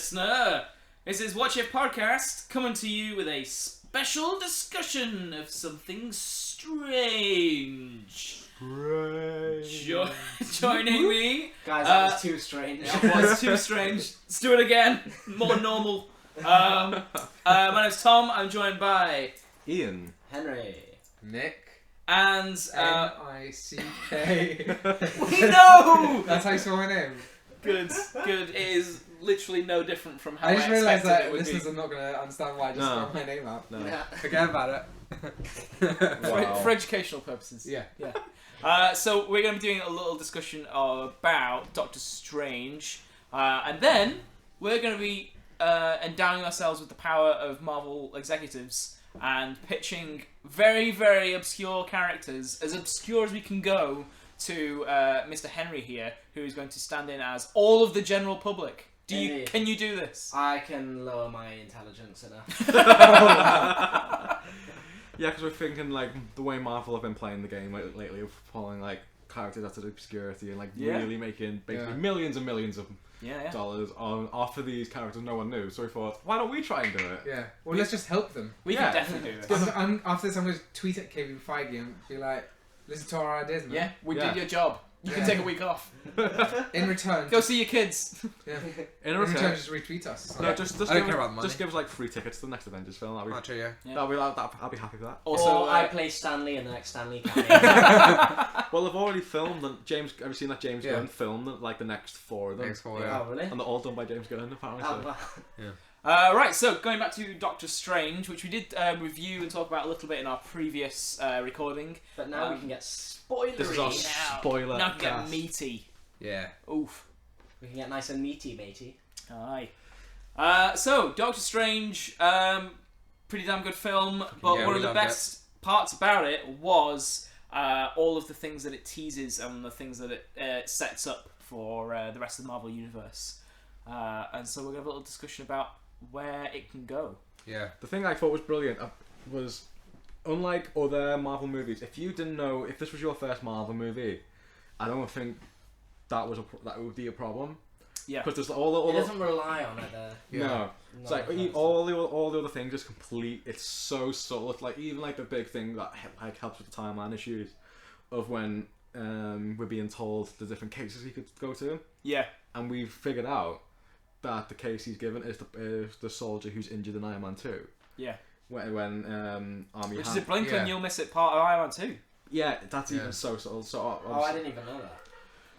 listener. This is Watch It Podcast, coming to you with a special discussion of something strange. Joining me... Guys, that was too strange. That was too strange. Let's do it again. More normal. My name's Tom. I'm joined by... Ian. Henry. Nick. And... N-I-C-K. No! That's how you spell my name. Good. It is literally no different from how I just realised that it would listeners be. are not going to understand why I just spelled my name out. No. Yeah. Forget about it. Wow. For educational purposes. Yeah. So we're going to be doing a little discussion about Doctor Strange, and then we're going to be endowing ourselves with the power of Marvel executives and pitching very, very obscure characters, as obscure as we can go, to Mr. Henry here, who is going to stand in as all of the general public. Can you do this? I can lower my intelligence enough. Yeah, because we're thinking like the way Marvel have been playing the game lately, of pulling like characters out of obscurity and like really making basically millions and millions of dollars off of these characters no one knew. So we thought, why don't we try and do it? Yeah. Well, let's just help them. We can definitely do this. After this, I'm going to tweet at Kevin Feige and be like, listen to our ideas, man. Yeah, we did your job. You can take a week off. In return, Go see your kids. Yeah. In In return, return, just retweet us. no, just I don't care about the money. just give us like free tickets to the next Avengers film. I'll tell you. I'll be happy with that. Also, Or I play Stanley in the next Stanley cameo. Well, they've already filmed and James. Have you seen that James Gunn filmed like the next 4 of them? Oh, really? And they're all done by James Gunn apparently. Oh, So. well. right, so going back to Doctor Strange, which we did review and talk about a little bit in our previous recording. But now we can get spoilery. This is our spoiler. Now we can get cast. meaty. Yeah. Oof. We can get nice and meaty, matey. Aye. So, Doctor Strange, pretty damn good film, but Yeah, one we of the loved best parts about it was all of the things that it teases and the things that it sets up for the rest of the Marvel Universe. And so we're going to have a little discussion about where it can go. Yeah. The thing I thought was brilliant was, unlike other Marvel movies, if you didn't know, if this was your first Marvel movie, I don't think that would be a problem. Yeah. Because there's all It the doesn't rely on it, though. no. It's like all the other things is complete. It's so subtle. It's like even like the big thing that like helps with the timeline issues of when we're being told the different cases we could go to. Yeah. And we've figured out that the case he's given is the soldier who's injured in Iron Man 2. Yeah. When Army Which is a blink and you'll miss it part of Iron Man 2. Yeah, that's even so subtle. So I didn't even know that.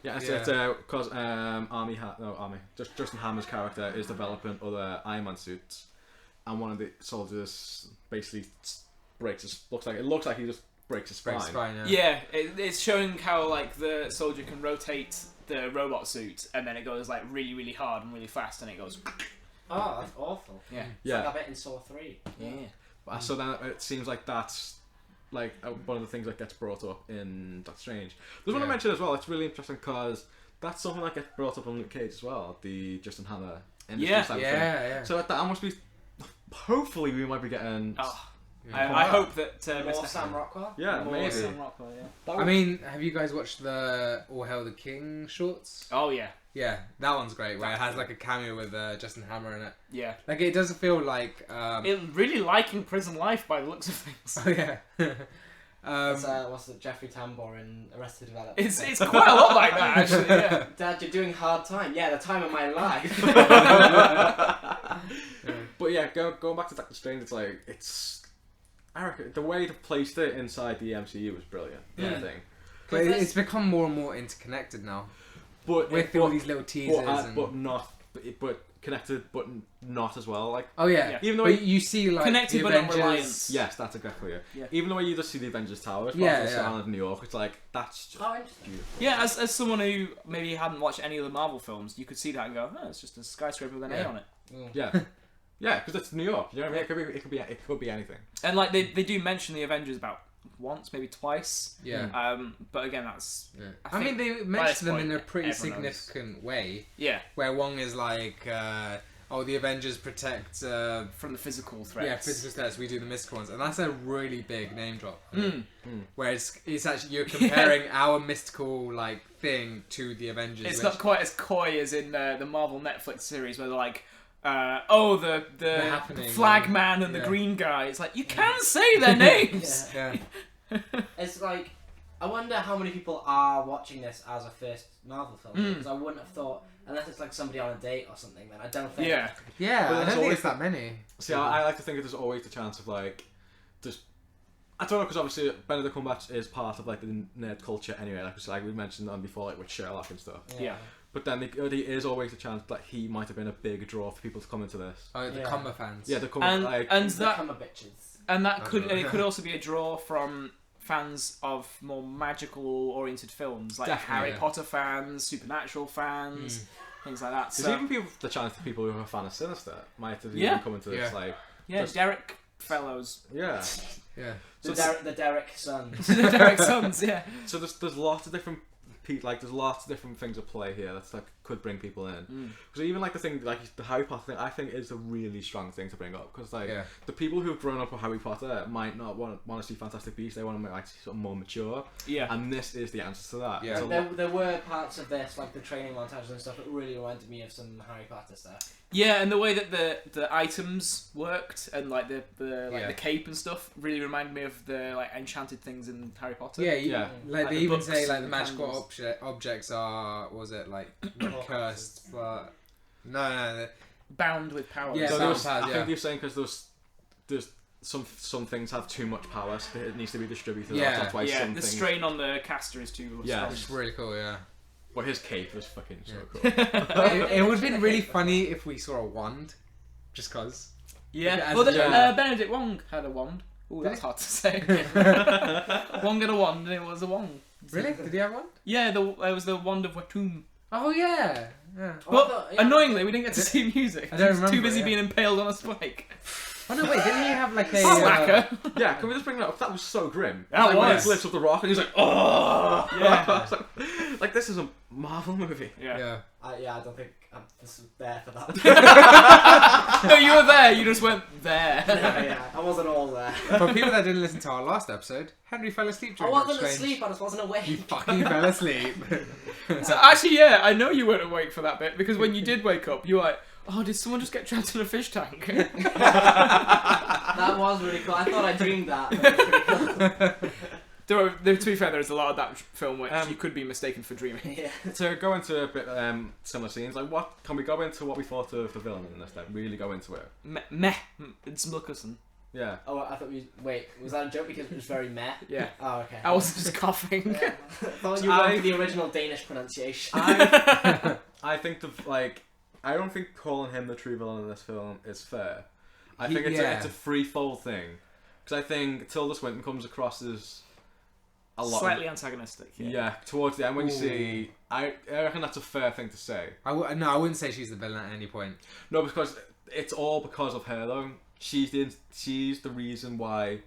yeah, it's because Justin Hammer's character is developing other Iron Man suits, and one of the soldiers basically looks like he just breaks his spine. Yeah, it's showing how like the soldier can rotate the robot suit, and then it goes like really, really hard and really fast, and it goes. Oh, that's awful. Yeah. It's like I bet in Saw 3. Yeah. So then it seems like that's like one of the things that gets brought up in Doctor Strange. There's one to mention as well. It's really interesting because that's something that gets brought up on Luke Cage as well. The Justin Hammer industry side of thing. So that must be. Hopefully, we might be getting. Oh. I hope that More Mr. Sam Rockwell? Yeah, More maybe. Sam Rockwell, yeah. I mean, have you guys watched the All Hail the King shorts? Oh yeah. Yeah, that one's great. Where it has like a cameo with Justin Hammer in it. Yeah. Like it does feel like. It really liking prison life by the looks of things. Oh yeah. What's it? Jeffrey Tambor in Arrested Development. It's quite a lot like that actually. Yeah. Dad, you're doing hard time. Yeah, the time of my life. But yeah, going back to Doctor Strange, I reckon the way they placed it inside the MCU was brilliant. I think. But it's become more and more interconnected now. But with all these little teasers, but connected, but not as well. Like even though you see like connected the but Avengers, not reliant. Yes, that's exactly it. Yeah. Even the way you just see the Avengers Towers, of New York, it's like that's just beautiful. Yeah, as someone who maybe hadn't watched any of the Marvel films, you could see that and go, "Oh, it's just a skyscraper with an A on it." Yeah. Yeah, because it's New York. You know what I mean? It could be anything. And like they do mention the Avengers about once, maybe twice. Yeah. But again, that's. Yeah. I I mean, think they by mention this them point, in a pretty everyone knows. significant way. Yeah. Where Wong is like, the Avengers protect from the physical threats. Yeah, physical threats. We do the mystical ones, and that's a really big name drop. Where it's actually you're comparing our mystical like thing to the Avengers. It's not quite as coy as in the Marvel Netflix series where they're like, the Happening, flag man and the green guy. It's like, you can say their names. Yeah. It's like, I wonder how many people are watching this as a first Marvel film, because I wouldn't have thought, unless it's like somebody on a date or something, then I don't think. Yeah. Yeah, But I there's don't think always it's that many. See, I like to think that there's always the chance of like, just I don't know, because obviously Benedict Cumberbatch is part of like the nerd culture anyway. Like we mentioned on before, like with Sherlock and stuff. Yeah. But then there is always a chance that he might have been a big draw for people to come into this. Oh, the Cumber fans. Yeah, the And that Become a bitches. and that could and it could also be a draw from fans of more magical oriented films, like Definitely, Harry yeah. Potter fans, Supernatural fans, things like that. There's So even the chance that people who are a fan of Sinister might have Yeah. even come into this. Yeah. Like, yeah, just- Derek Fellows, yeah. Yeah. The Derek sons. the Derek Sons, yeah. So there's lots of different there's lots of different things at play here that's like could bring people in. Because even like the thing like the Harry Potter thing, I think is a really strong thing to bring up, because like the people who've grown up with Harry Potter might not want to see Fantastic Beasts. They want to make like sort of more mature. Yeah. And this is the answer to that. Yeah. It's a There were parts of this, like the training montages and stuff, that really reminded me of some Harry Potter stuff. Yeah, and the way that the items worked and like the cape and stuff really reminded me of the like enchanted things in Harry Potter. Yeah, like Like they the even books say like and the the magical candles. objects are, what was it, like not cursed, but no, Bound with power. Yeah, So Sound there's, powers, I yeah. think you're saying because there's some things have too much power, so it needs to be distributed. Yeah. That's why Yeah, some the things. strain on the caster is too strong. it's really cool. Yeah, But his cape was fucking so cool. it would have been really funny if we saw a wand, just cause. Yeah. As- Well, yeah. Benedict Wong had a wand. Oh, that's hard to say. Wong had a wand, and it was a wand. Really? Did he have one? Yeah, there was the wand of Watum. Oh yeah. Yeah. But annoyingly, we didn't get to see music. I don't He was too remember, busy yeah. being impaled on a spike. Oh no, wait, didn't he have like a Slacker. Yeah, can we just bring that up? That was so grim. That Like, when was. he lifts up the rock and he's like, oh! Yeah. like, this is a Marvel movie. Yeah. I don't think I'm there for that. No, you were there. You just went there. yeah, I wasn't all there. For people that didn't listen to our last episode, Henry fell asleep I during wasn't Doctor Strange. asleep, I just wasn't You awake. fucking fell asleep. So actually, yeah, I know you weren't awake for that bit, because when you did wake up, you were like, oh, did someone just get trapped in a fish tank? That was really cool. I thought I dreamed that. But it was pretty cool. To be fair, there's a lot of that film which you could be mistaken for dreaming. Yeah. To go into a bit similar scenes, like what can we go into what we thought of the villain in this? Then really go into it. Meh. It's Mickelson. Yeah. Oh, I thought wait, was that a joke because it was very meh? Yeah. Oh, okay. I was just coughing. Yeah. I thought you were going for the original Danish pronunciation. I think I don't think calling him the true villain in this film is fair. I think it's a threefold thing, because I think Tilda Swinton comes across as a lot Slightly antagonistic. yeah, towards the end when you see, I reckon that's a fair thing to say. No, I wouldn't say she's the villain at any point. No, because it's all because of her though. She's the reason why.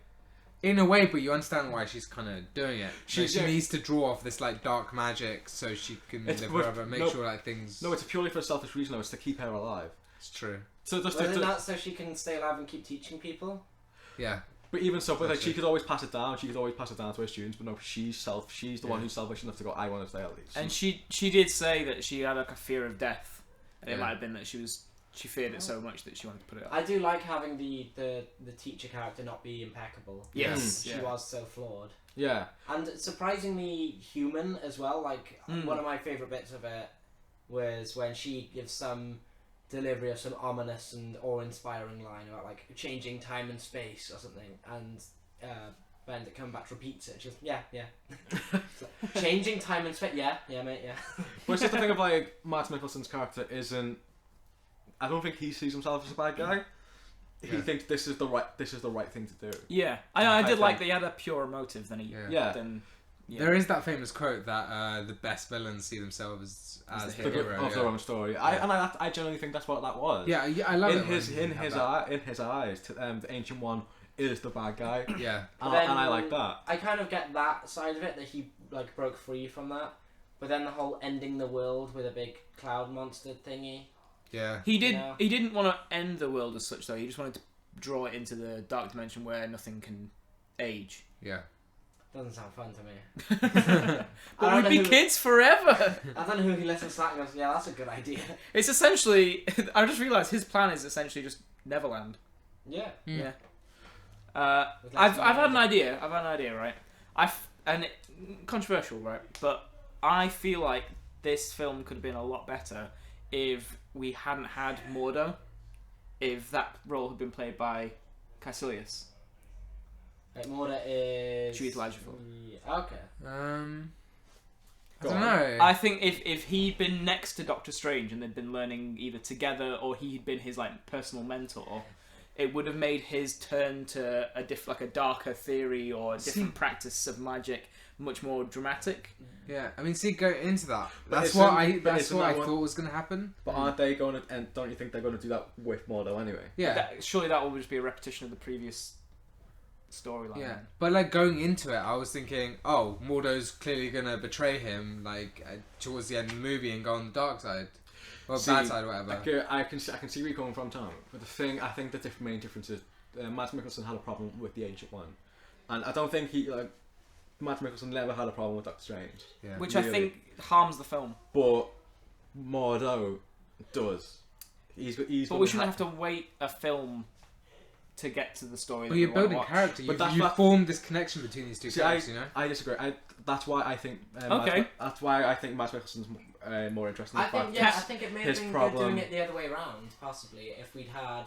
In a way, but you understand why she's kind of doing it. She She's- needs to draw off this like dark magic so she can It's- live but- forever, make no. sure like things. No, it's purely for a selfish reason though. It's to keep her alive. It's true. So just Wasn't that so she can stay alive and keep teaching people? Yeah. but even so, but like, That's she it. could always pass it down. She could always pass it down to her students. But no, she's the one who's selfish enough to go. I want to stay at least. And she did say that she had like a fear of death. And it Yeah. might have been that she feared it so much that she wanted to put it up. I do like having the teacher character not be impeccable. Yes. She Yeah. was so flawed. yeah, And surprisingly human as well. Like, one of my favourite bits of it was when she gives some delivery of some ominous and awe-inspiring line about, like, changing time and space or something. And Benedict Cumberbatch repeats it. She goes, yeah. It's like, changing time and space? Yeah, mate, yeah. but it's just the thing of like Matt Mickelson's character isn't. I don't think he sees himself as a bad guy. He Yeah. thinks this is the right thing to do. Yeah. I did think- like that he had a purer motive than he. Yeah. Than, yeah. There is that famous quote that the best villains see themselves as the the The hero. of their own story. I genuinely think that's what that was. Yeah, I love in it. his when in you have his that. in his eyes, the Ancient One is the bad guy, Yeah. and, Then I like that. I kind of get that side of it, that he, like, broke free from that. But then the whole ending the world with a big cloud monster thingy. Yeah. He did. Yeah. He didn't want to end the world as such, though. He just wanted to draw it into the dark dimension where nothing can age. Yeah. Doesn't sound fun to me. But we'd be kids forever. I don't know who he listens to that and goes, yeah, that's a good idea. It's essentially, I just realised his plan is essentially just Neverland. Yeah. Yeah. I've had an idea. I've had an idea, right? Controversial, right? But I feel like this film could have been a lot better if we hadn't had Mordo. If that role had been played by Caecilius. Morda is... She was Elijah Ford. Yeah, okay. I don't know. I think if he'd been next to Doctor Strange and they'd been learning either together or he'd been his like personal mentor, it would have made his turn to a darker theory or a different practice of magic much more dramatic. Yeah, I mean, go into that. But That's what isn't I that thought was going to happen. But aren't they going to? And don't you think they're going to do that with Mordo anyway? Yeah. Surely that will just be a repetition of the previous storyline. Yeah, but like going into it, I was thinking, oh, Mordo's clearly gonna betray him, like towards the end of the movie and go on the dark side, or bad side, or whatever. I can see where you're coming from, Tom. But the thing, I think the main difference is Mads Mikkelsen had a problem with the Ancient One, and I don't think Mads Mikkelsen never had a problem with Doctor Strange. Yeah. Which really. I think harms the film. But Mordo does. But we shouldn't have to wait a film to get to the story. Well, you're building character. You've formed this connection between these two characters. I disagree. That's why I think. That's why I think Mads Mikkelsen's more interesting. I think it may have been good doing it the other way around. Possibly, if we'd had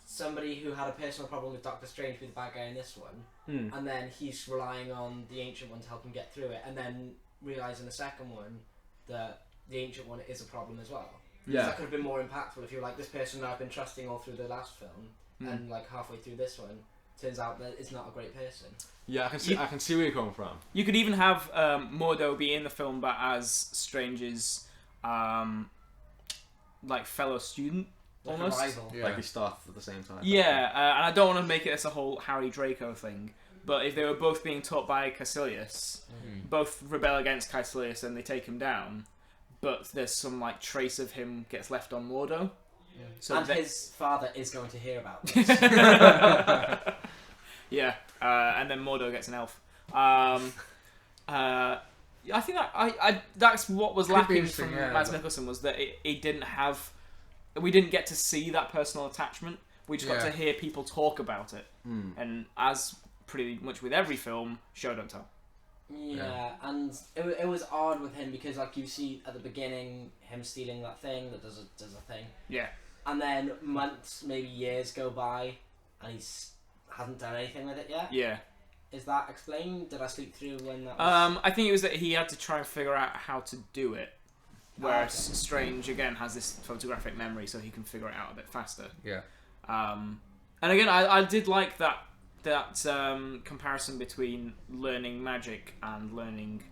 somebody who had a personal problem with Doctor Strange be the bad guy in this one, and then he's relying on the Ancient One to help him get through it, and then realise in the second one that the Ancient One is a problem as well. Yeah, that could have been more impactful if you're like, this person I've been trusting all through the last film. And like halfway through this one, turns out that it's not a great person. Yeah, I can see where you're coming from. You could even have Mordo be in the film, but as Strange's like fellow student, like almost. A rival. Yeah. Like he starts at the same time. Yeah, and I don't want to make it as a whole Harry Draco thing, but if they were both being taught by Caecilius, both rebel against Caecilius and they take him down, but there's some like trace of him gets left on Mordo. Yeah. So and his father is going to hear about this. Yeah, and then Mordo gets an elf. I think that's what was lacking from Mads Mikkelsen, was that it didn't have. We didn't get to see that personal attachment. We just got to hear people talk about it, and as pretty much with every film, show don't tell. Yeah, and it was odd with him because like you see at the beginning him stealing that thing that does a thing. Yeah. And then months, maybe years go by, and hasn't done anything with it yet. Yeah. Is that explained? Did I sleep through when that was... I think it was that he had to try and figure out how to do it. Whereas Strange, again, has this photographic memory, so he can figure it out a bit faster. Yeah. And again, I did like that comparison between learning magic and learning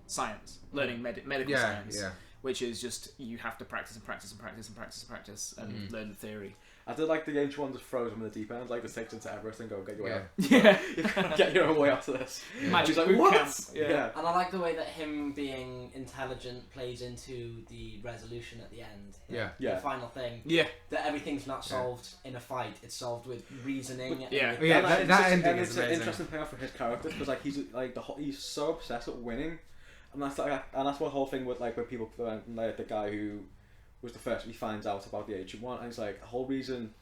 science. Learning medical science. Yeah. Which is just, you have to practice and practice and practice and practice and practice and learn the theory. I did like the Ancient One just throws him in the deep end, like just takes him to Everest and go, get your way out. Yeah. You can't get your own way out of this. Yeah. Magic like, boot what? camp. Yeah. And I like the way that him being intelligent plays into the resolution at the end. The final thing. Yeah. That everything's not solved in a fight, it's solved with reasoning. That ending is amazing. It's an interesting payoff for his character, because like he's so obsessed with winning. And that's one whole thing with like when people like the guy who was the first he finds out about the Ancient One, and he's like, the whole reason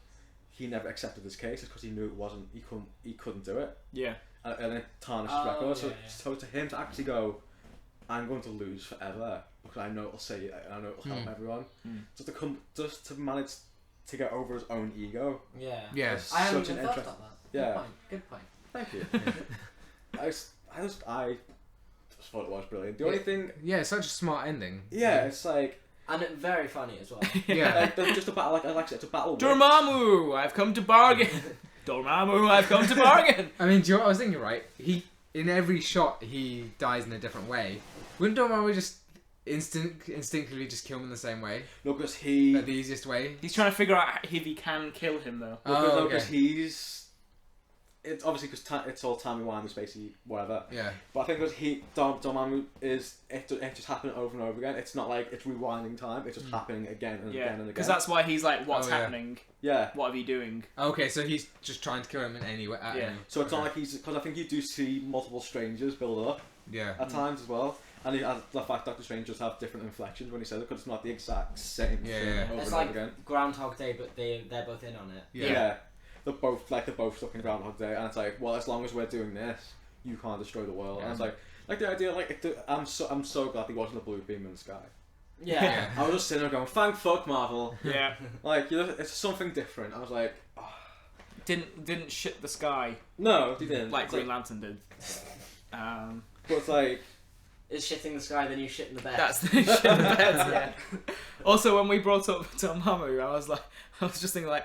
he never accepted this case is because he knew he couldn't do it. Yeah. And it tarnished his record. So to him to actually go, I'm going to lose forever because I know it'll say it, and I know it'll help everyone. Just to manage to get over his own ego. Yeah. Yes. I haven't even thought about that. Yeah. Good point. Thank you. I just thought it was brilliant. The only thing... Yeah, it's such a smart ending. Yeah, it's like... And very funny as well. Yeah. Like, just a battle, like it's a battle... Dormammu, I've come to bargain! Dormammu, I've come to bargain! I mean, do you know what I was thinking, right? In every shot, he dies in a different way. Wouldn't Dormammu just instinctively just kill him in the same way? No, because the easiest way? He's trying to figure out if he can kill him, though. Because he's... it's obviously because it's all timey-wimey, spacey, whatever. Yeah. But I think because Dormammu is it just happening over and over again. It's not like it's rewinding time. It's just happening again and again and again. Because that's why he's like, what's Oh, yeah. happening? Yeah. What are you doing? Okay, so he's just trying to kill him in any way. Yeah. So it's not like because I think you do see multiple strangers build up Yeah. at times as well. And the fact Doctor Strange just have different inflections when he says it, because it's not the exact same thing over It's and like over again. Groundhog Day, but they're both in on it. Yeah. They're both stuck in Groundhog Day, and it's like, well, as long as we're doing this, you can't destroy the world. And it's like the idea, like I'm so glad he wasn't a blue beam in the sky. Yeah. I was just sitting there going, thank fuck Marvel. Yeah. Like, you know, it's something different. I was like, oh. Didn't shit the sky No, he didn't. like It's Green Lantern did. But it's like, Is shitting the sky the new shit in the bed? That's the shit in the bed. Yeah. Also, when we brought up Dormammu, I was just thinking like,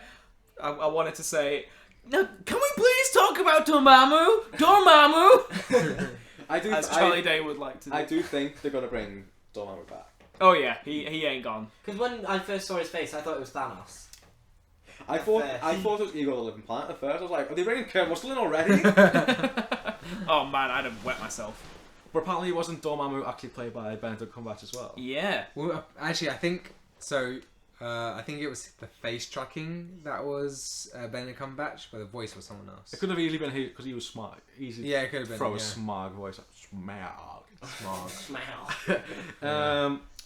I wanted to say, no, can we please talk about Dormammu? Dormammu. As Charlie Day would like to do. I do think they're gonna bring Dormammu back. Oh yeah, he ain't gone. Because when I first saw his face, I thought it was Thanos. I thought it was Ego the Living Planet at first. I was like, are they bringing Kurt Russell in already? Oh man, I'd have wet myself. But apparently, wasn't Dormammu actually played by Benedict Cumberbatch as well? Yeah. Well, actually, I think so. I think it was the face tracking that was Benedict Cumberbatch, but the voice was someone else. It could have easily been he, because he was smart. Easy. Yeah, it could have been. Throw a smog voice. Smog. Smell.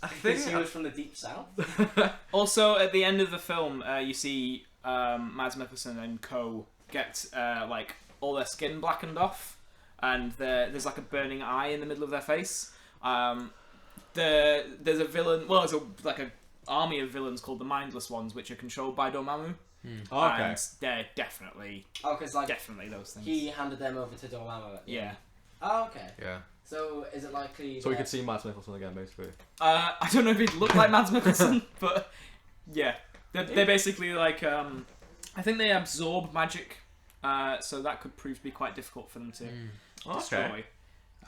I Think think he was from the deep south. Also, at the end of the film, you see Mads Mikkelsen and co get like all their skin blackened off, and there's like a burning eye in the middle of their face. There's a villain. Well, it's like a army of villains called the Mindless Ones, which are controlled by Dormammu. Oh, okay. And they're definitely because like definitely those things. he handed them over to Dormammu. At the end. Yeah. Oh, okay. Yeah. So is it likely? So we could see Mads Mikkelsen again, basically. I don't know if he'd look like Mads Mikkelsen, but yeah, they're basically like I think they absorb magic, so that could prove to be quite difficult for them to destroy.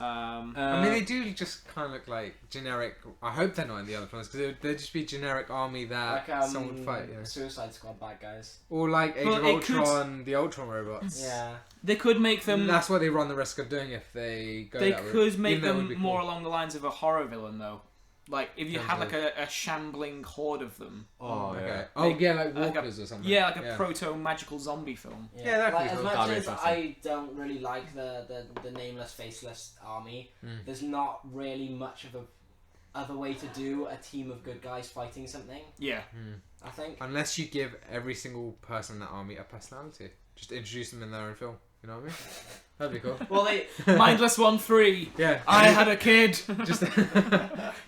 I mean, they do just kind of look like generic. I hope they're not in the other films, because they'd just be generic army that like someone would fight. Yeah. Suicide Squad bad guys. Or like Age of it Ultron, the Ultron robots. Yeah. They could make them. That's what they run the risk of doing if they go They that route. could make Even though it would them be more cool. along the lines of a horror villain, though. Like if you had like a shambling horde of them. Oh, Okay. yeah. Oh yeah, like like walkers or something. Yeah, like a proto magical zombie film. Yeah, that'd like, be as cool. much That'd be as interesting. I don't really like the nameless, faceless army, there's not really much of a other way to do a team of good guys fighting something. Yeah. I think. Unless you give every single person in that army a personality, just introduce them in their own film. You know what I mean? That'd be cool. Well, they Mindless 1-3. Yeah. I had a kid. just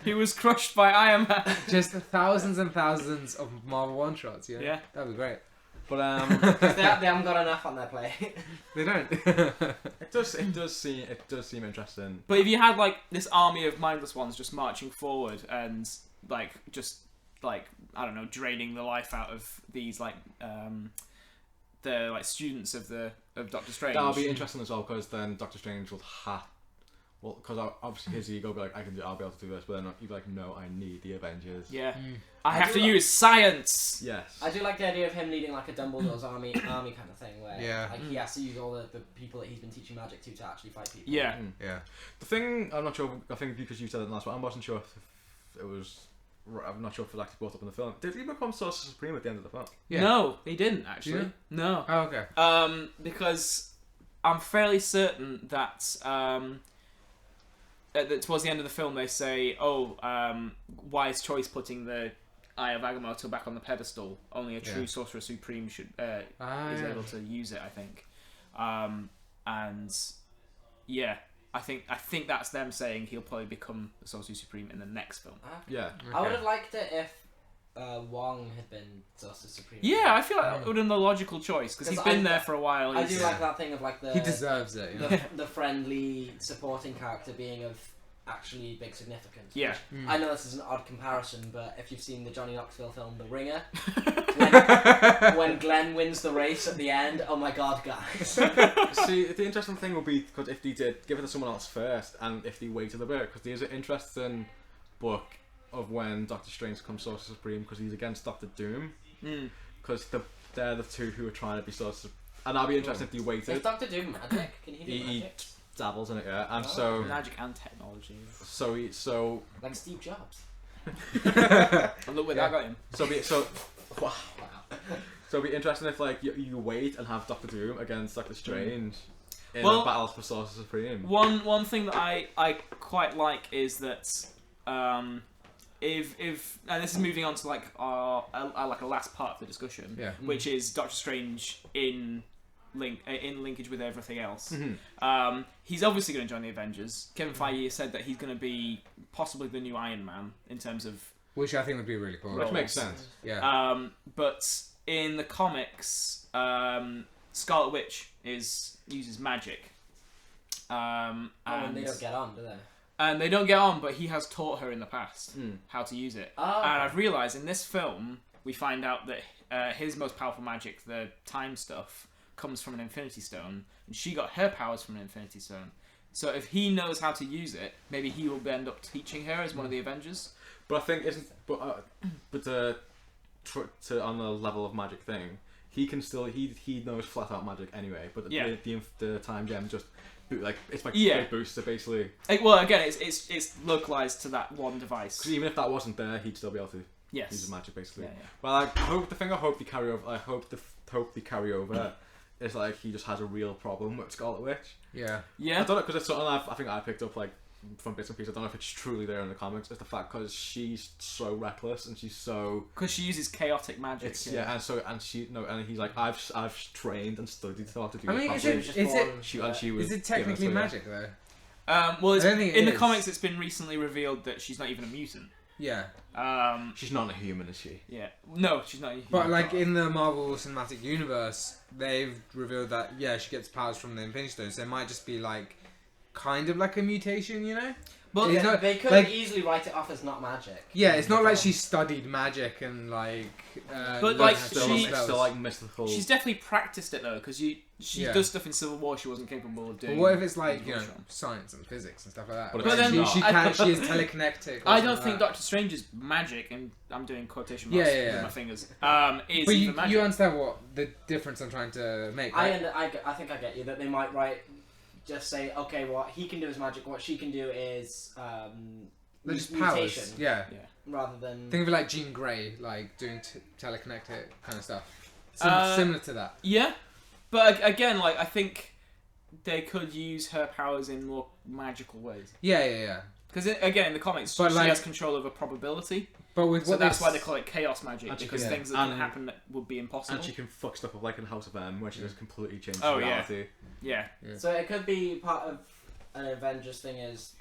He was crushed by Iron Man. just thousands and thousands of Marvel one shots. Yeah. Yeah. That'd be great. But they haven't got enough on their plate. They don't. it does seem interesting. But if you had like this army of mindless ones just marching forward and like just like I don't know, draining the life out of these like the like students of Doctor Strange. That'll be interesting as well, because then Doctor Strange will have. Well, because obviously his ego will be like, I'll be able to do this, but then he'll be like, no, I need the Avengers. Yeah. I have to use science. Yes. I do like the idea of him leading like a Dumbledore's army kind of thing, where like he has to use all the people that he's been teaching magic to actually fight people. Yeah. Yeah. The thing, I'm not sure, I think because you said it last one, I wasn't sure if it was, I'm not sure if it was actually brought up in the film. Did he become Sorcerer Supreme at the end of the film? Yeah. No, he didn't actually. Did No. Oh, okay. Because I'm fairly certain that towards the end of the film they say, wise choice putting the Eye of Agamotto back on the pedestal. Only a true Sorcerer Supreme should is able to use it, I think. And yeah, I think that's them saying he'll probably become the Sorcerer Supreme in the next film. Okay. Yeah. I would have liked it if Wong had been Sorcerer Supreme. Yeah, I feel like that would have been the logical choice because he's been there for a while. I do like that thing of like He deserves it. You know? the friendly supporting character being of actually big significance. Yeah. I know this is an odd comparison, but if you've seen the Johnny Knoxville film The Ringer, when Glenn wins the race at the end, oh my god, guys. See, the interesting thing will be, because if they did give it to someone else first, and if they waited a bit, because there's an interesting book of when Doctor Strange becomes Sorcerer Supreme, because he's against Doctor Doom, because they're the two who are trying to be Sorcerer and that'd be interesting if you waited. Is Doctor Doom magic? Can he do He magic? dabbles in it, yeah. And Magic and technology. so Like Steve Jobs. And look where that got him. Wow. So it'd be interesting if like you wait and have Doctor Doom against Doctor Strange in a battle for Sorcerer Supreme. One thing that I quite like is that if and this is moving on to like our like a last part of the discussion, which is Doctor Strange in linkage with everything else. He's obviously going to join the Avengers. Kevin Feige said that he's going to be possibly the new Iron Man in terms of, which I think would be really cool. Which makes sense. Yeah. But in the comics, Scarlet Witch uses magic. And they don't get on, do they? And they don't get on, but he has taught her in the past how to use it. Oh, okay. And I've realised in this film, we find out that his most powerful magic, the time stuff, comes from an Infinity Stone, and she got her powers from an Infinity Stone. So if he knows how to use it, maybe he will end up teaching her as one of the Avengers. But I think to on the level of magic thing, he can still he knows flat out magic anyway. But the time gem just it's like a booster basically. Well, again, it's localized to that one device. Because even if that wasn't there, he'd still be able to use his magic basically. Well, I hope they carry over. I hope the carry over is like he just has a real problem with Scarlet Witch. Yeah. Yeah. I don't know, because it's something I think I picked up like from bits and pieces. I don't know if it's truly there in the comics. It's the fact because she's so reckless and she's so because she uses chaotic magic. And he's like I've trained and studied how to do. I mean, is it technically magic though? Well, in the comics, it's been recently revealed that she's not even a mutant. Yeah. She's not a human, is she? Yeah. No, she's not a human. But like in the Marvel Cinematic Universe, they've revealed that she gets powers from the Infinity Stones. So it might just be like kind of like a mutation, you know? But they could easily write it off as not magic. Yeah, it's not like she studied magic and like. But like still like mystical. She's definitely practiced it though, because she does stuff in Civil War she wasn't capable of doing. But what if it's like science and physics and stuff like that? But then she is telekinetic. I don't think Doctor Strange's magic, and I'm doing quotation marks with my fingers. Is but even magic. You understand what the difference I'm trying to make? Right? I think I get you that they might just say, okay, what he can do is magic, what she can do is they're just mutation. Powers. Yeah. Rather than think of it like Jean Grey, like doing telekinetic kind of stuff. Similar to that. Yeah, but again, like I think they could use her powers in more magical ways. Yeah. Because again, in the comics, she has control over probability. But that's why they call it chaos magic, because things that can happen that would be impossible. And she can fuck stuff up like in House of M, where she just completely changes reality. Yeah. So it could be part of an Avengers thing is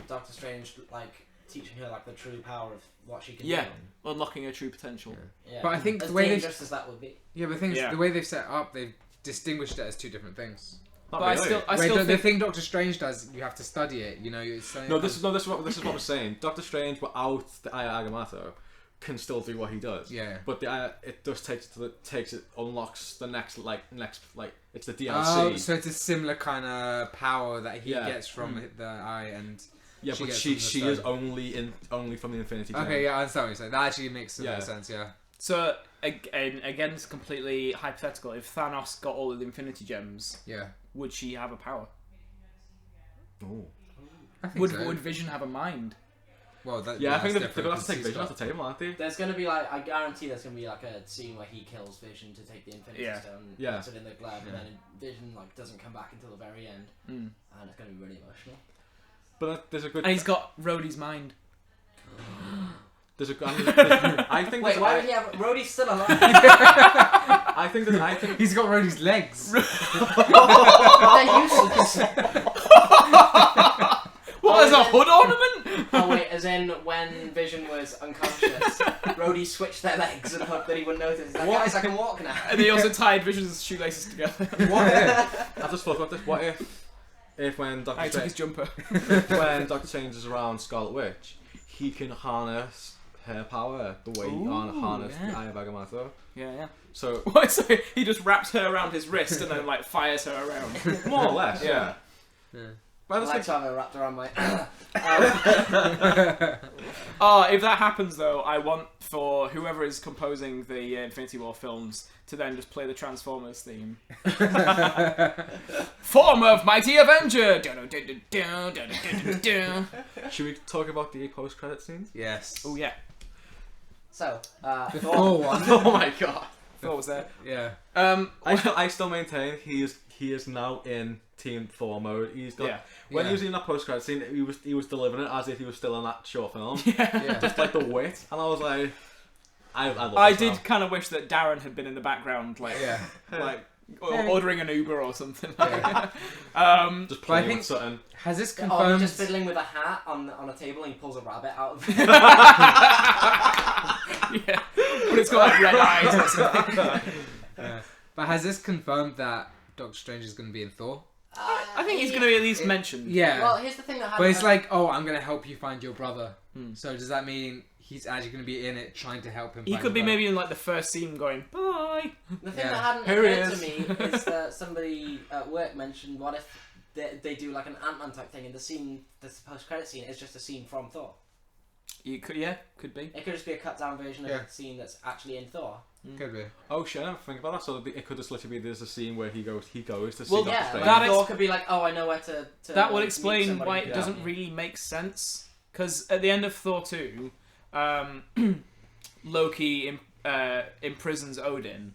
Doctor Strange like teaching her like the true power of what she can do. Unlocking her true potential. Yeah. But I think as the way dangerous as that would be. Yeah, but the way they've set up, they've distinguished it as two different things. But really. I still think the thing Doctor Strange does, you have to study it. You know, it's this is what we're saying. Doctor Strange, without the Eye of Agamotto, can still do what he does. Yeah. But it does unlocks the next it's the DLC. Oh, so it's a similar kind of power that he gets from the eye and. Yeah, but she is only from the Infinity Gem. Okay, I understand what you're saying. That actually makes sense. Yeah. So again, it's completely hypothetical. If Thanos got all of the Infinity Gems, would she have a power? Oh. Would Vision have a mind? Well, I think they're going to have to take Vision off the table, aren't they? There's going to be I guarantee there's going to be like a scene where he kills Vision to take the Infinity Stone, puts it in the glove, and then Vision doesn't come back until the very end, and it's going to be really emotional. But there's a good. And he's got Rhodey's mind. There's a. I think. Wait, why would he have Rhodey's still alive? I think he's got Rhodey's legs. They're useless. What, as a hood ornament? Oh wait, as in when Vision was unconscious, Rhodey switched their legs and hoped that he wouldn't notice. Like, guys, I can walk now. And he also tied Vision's shoelaces together. What if? I just thought about this. What if when I took his jumper. When Doctor Strange is around Scarlet Witch, he can harness her power the way he harnessed the Eye of Agamotto. Yeah. So what? So he just wraps her around his wrist and then fires her around. More or less, yeah. I like to have her wrapped around my. If that happens though, I want for whoever is composing the Infinity War films to then just play the Transformers theme. Form of Mighty Avenger! Should we talk about the post-credit scenes? Yes. Oh, yeah. So, The Thor one. Oh my god. Thor was there. Yeah. I still maintain he is now in Team Thor mode. He's got when he was in that post-credit scene, he was delivering it as if he was still in that short film. Yeah. Just like the wit, and I was like, I did kind of wish that Darren had been in the background, like ordering an Uber or something. just playing with something. Has this Oh, confirmed? he's just fiddling with a hat on a table and he pulls a rabbit out of it. Yeah, but it's got like red eyes or something. But has this confirmed that Doctor Strange is going to be in Thor? I think he's going to be at least mentioned. Yeah. Well, here's the thing that happened. But it's like, oh, I'm going to help you find your brother. So does that mean he's actually going to be in it trying to help him? He find could be his brother? maybe in like the first scene going, bye. The thing that hadn't Here he occurred to is. me is that somebody at work mentioned, what if they do like an Ant-Man type thing, and the scene, the post-credit scene, is just a scene from Thor. You could be. It could just be a cut-down version of the scene that's actually in Thor. Could be. Oh shit! I never think about that. So it could just literally be there's a scene where he goes to see Doctor Yeah, Strange. like Thor could be like, oh, I know where to That would meet explain somebody. why it doesn't really make sense. Because at the end of Thor 2, Loki imprisons Odin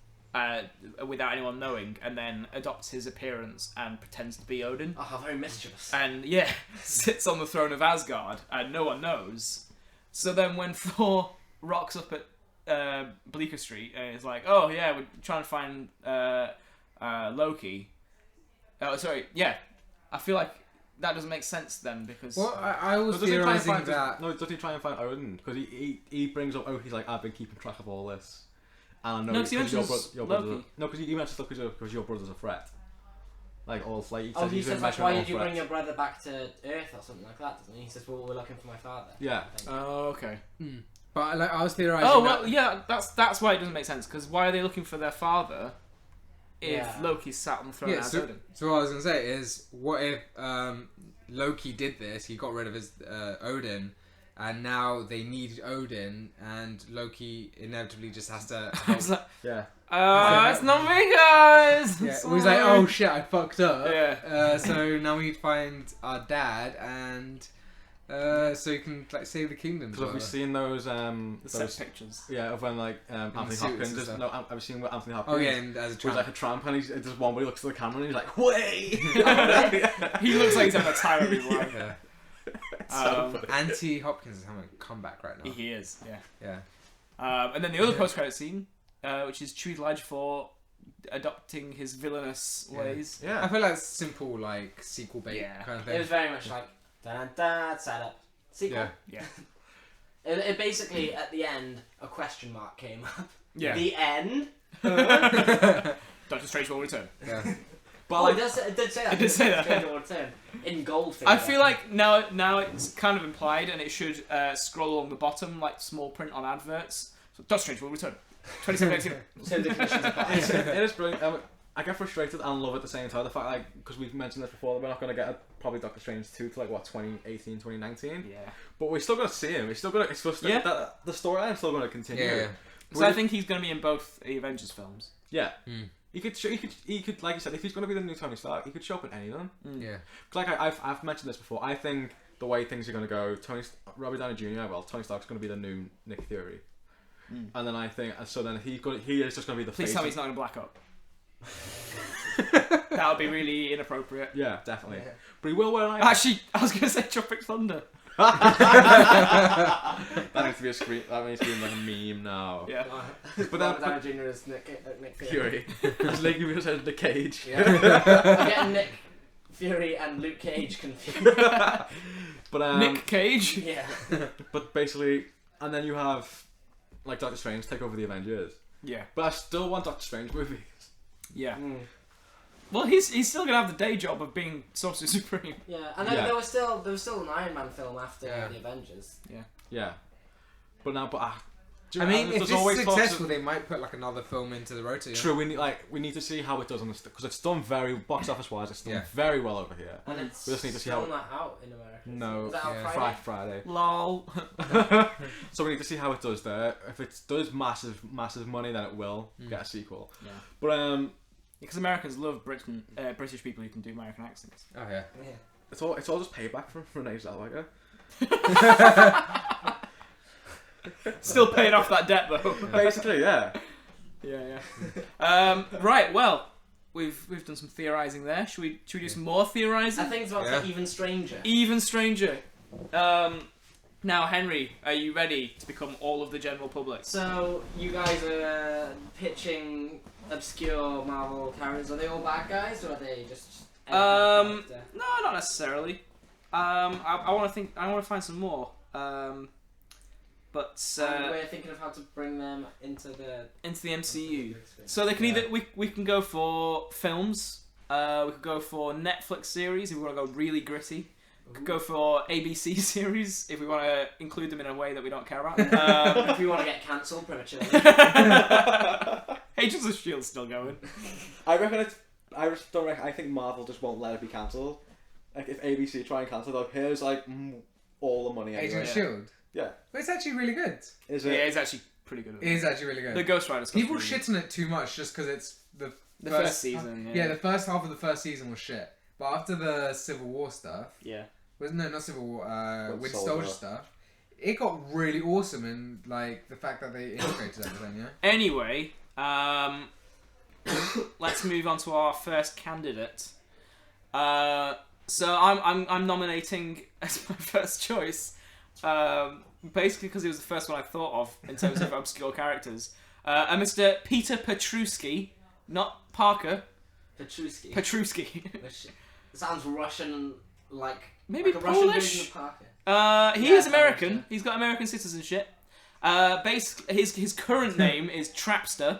without anyone knowing, and then adopts his appearance and pretends to be Odin. Oh, how very mischievous. And sits on the throne of Asgard, and no one knows. So then when Thor rocks up at Bleecker Street and is like, oh yeah, we're trying to find Loki. Oh, sorry, yeah. I feel like that doesn't make sense then, because... Well, I was theorising that... No, doesn't he try and find Odin? Because he brings up, he's like, I've been keeping track of all this. And I know No, because he mentions your Loki. brother... No, because he mentions Loki because your brother's a threat. Like, all like... He says, like, mentioning why all did you bring threats. your brother back to Earth or something like that, doesn't he? He says, well, we're looking for my father. Yeah. Oh, okay. But like, I was theorising Oh, well, yeah, that's why it doesn't make sense, because why are they looking for their father if Loki's sat on the throne as Odin? So what I was going to say is, what if Loki did this, he got rid of his Odin, and now they need Odin, and Loki inevitably just has to help. It's like, Yeah. it's not me, guys! Yeah, Sorry. he's like, oh shit, I fucked up. Yeah. So now we need to find our dad, and so he can like save the kingdom. Because have we seen those The set pictures. Yeah, of when like Anthony suits Hopkins. and Is, stuff. no, have you seen what Anthony Hopkins? Oh yeah, and as a Who's tramp. like a tramp, and he's there's one where he looks at the camera and he's like, "Way!" He looks like he's having a time of his life. Yeah. So funny. Anthony Hopkins is having a comeback right now. He is, yeah. Yeah. And then the other post-credit scene, which is Chewie Ledger adopting his villainous ways. I Yeah. feel like it's simple, like sequel bait kind of thing. It was very much like, dun-dun-dun, setup, sequel. Yeah. Yeah. It basically, at the end, a question mark came up. Yeah. The end? Doctor Strange will return. Yeah. But it did say that. It did say that. Strange will return. In gold. I feel like now it's kind of implied, and it should scroll along the bottom like small print on adverts. So Doctor Strange will return. 2017. So the conditions apply. It is brilliant. I get frustrated and love at the same time. The fact, like, because we've mentioned this before, that we're not going to get probably Doctor Strange 2 to like what 2018, 2019. Yeah. But we're still going to see him. It's still going to. It's just the storyline's still going to continue. Yeah. So I think he's going to be in both the Avengers films. Yeah. He could, like you said, if he's going to be the new Tony Stark, he could show up in any of them. Yeah. Like I've mentioned this before. I think the way things are going to go, Robert Downey Jr. Well, Tony Stark's going to be the new Nick Fury, and then I think so. Then he is just going to be the. Please face tell me of- he's not going to black up. That would be really inappropriate. Yeah, definitely. But he will wear an eye. Actually, I was going to say Tropic Thunder. That needs to be a screen. That needs to be like a meme now. Yeah. But Robert then Downey Jr. is Nick Fury. Fury. It's like you said the cage. Yeah. I'm getting Nick Fury and Luke Cage confused. But Nick Cage. Yeah. But basically, and then you have like Doctor Strange take over the Avengers. Yeah. But I still want Doctor Strange movies. Yeah. Well, he's still gonna have the day job of being Sorcerer Supreme. Yeah, and there was still an Iron Man film after the Avengers. Yeah. But now, I mean, if there's it's always talks successful, of- they might put like another film into the rota. Yeah? True, we need to see how it does on this because it's done very box office wise. It's done Yeah. very well over here. And it's We just need to see still how- not out in America. No, Is that out yeah. Friday? Friday. Lol. So we need to see how it does there. If it does massive money, then it will get a sequel. Yeah. But Because Americans love British people who can do American accents. Oh yeah. Yeah. it's all just payback from Renee Zellweger. Still paying off that debt though. Basically, yeah. Yeah. Right. Well, we've done some theorizing there. Should we do some more theorizing? I think it's about to Yeah. get even stranger. Even stranger. Now, Henry, are you ready to become all of the general public? So, you guys are pitching obscure Marvel characters. Are they all bad guys, or are they just... any kind of character? No, not necessarily. I want to find some more. And we're thinking of how to bring them into the MCU. So they can either we can go for films. We could go for Netflix series if we want to go really gritty. We could go for ABC series if we want to include them in a way that we don't care about. If we want to get cancelled prematurely. Agents of S.H.I.E.L.D.'s still going. I reckon it's. I just don't reckon. I think Marvel just won't let it be cancelled. Like if ABC try and cancel it, here's like all the money. Agent Anyway. of Shield. Yeah. But it's actually really good. Is Yeah, it? it's actually pretty good. It is actually really good. The Ghost Rider stuff. People shit on it too much just because it's the first season. Yeah, the first half of the first season was shit. But after the Civil War stuff, Yeah. not Civil War, Winter Soldier. Soldier stuff, it got really awesome and like the fact that they integrated everything. Yeah. Anyway, let's move on to our first candidate. So I'm nominating as my first choice, basically because it was the first one I thought of in terms of obscure characters. A Mr. Peter Petruski, not Parker. Petruski. Petruski. Which sounds Russian, like... Maybe like a Russian Polish? version of Parker. He Yeah, is American. Polish, yeah. He's got American citizenship. Basically, his current name is Trapster,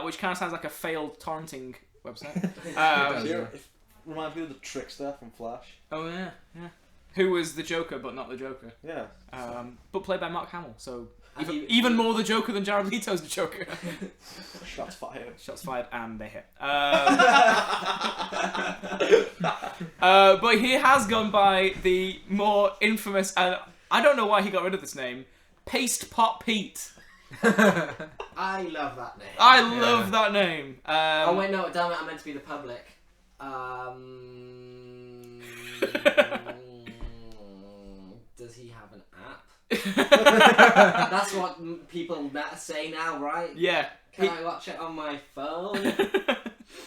which kind of sounds like a failed torrenting website. It reminds me of the Trickster from Flash. Oh yeah. Who was the Joker, but not the Joker. Yeah. But played by Mark Hamill, so And even more the Joker than Jared Leto's the Joker. Shots fired. Shots fired and they hit. But he has gone by the more infamous, and I don't know why he got rid of this name, Paste Pot Pete. I love that name. I love that name. Oh wait, no, damn it, I meant to be the public. Does he have an app? That's what people say now, right? Yeah. Can I watch it on my phone?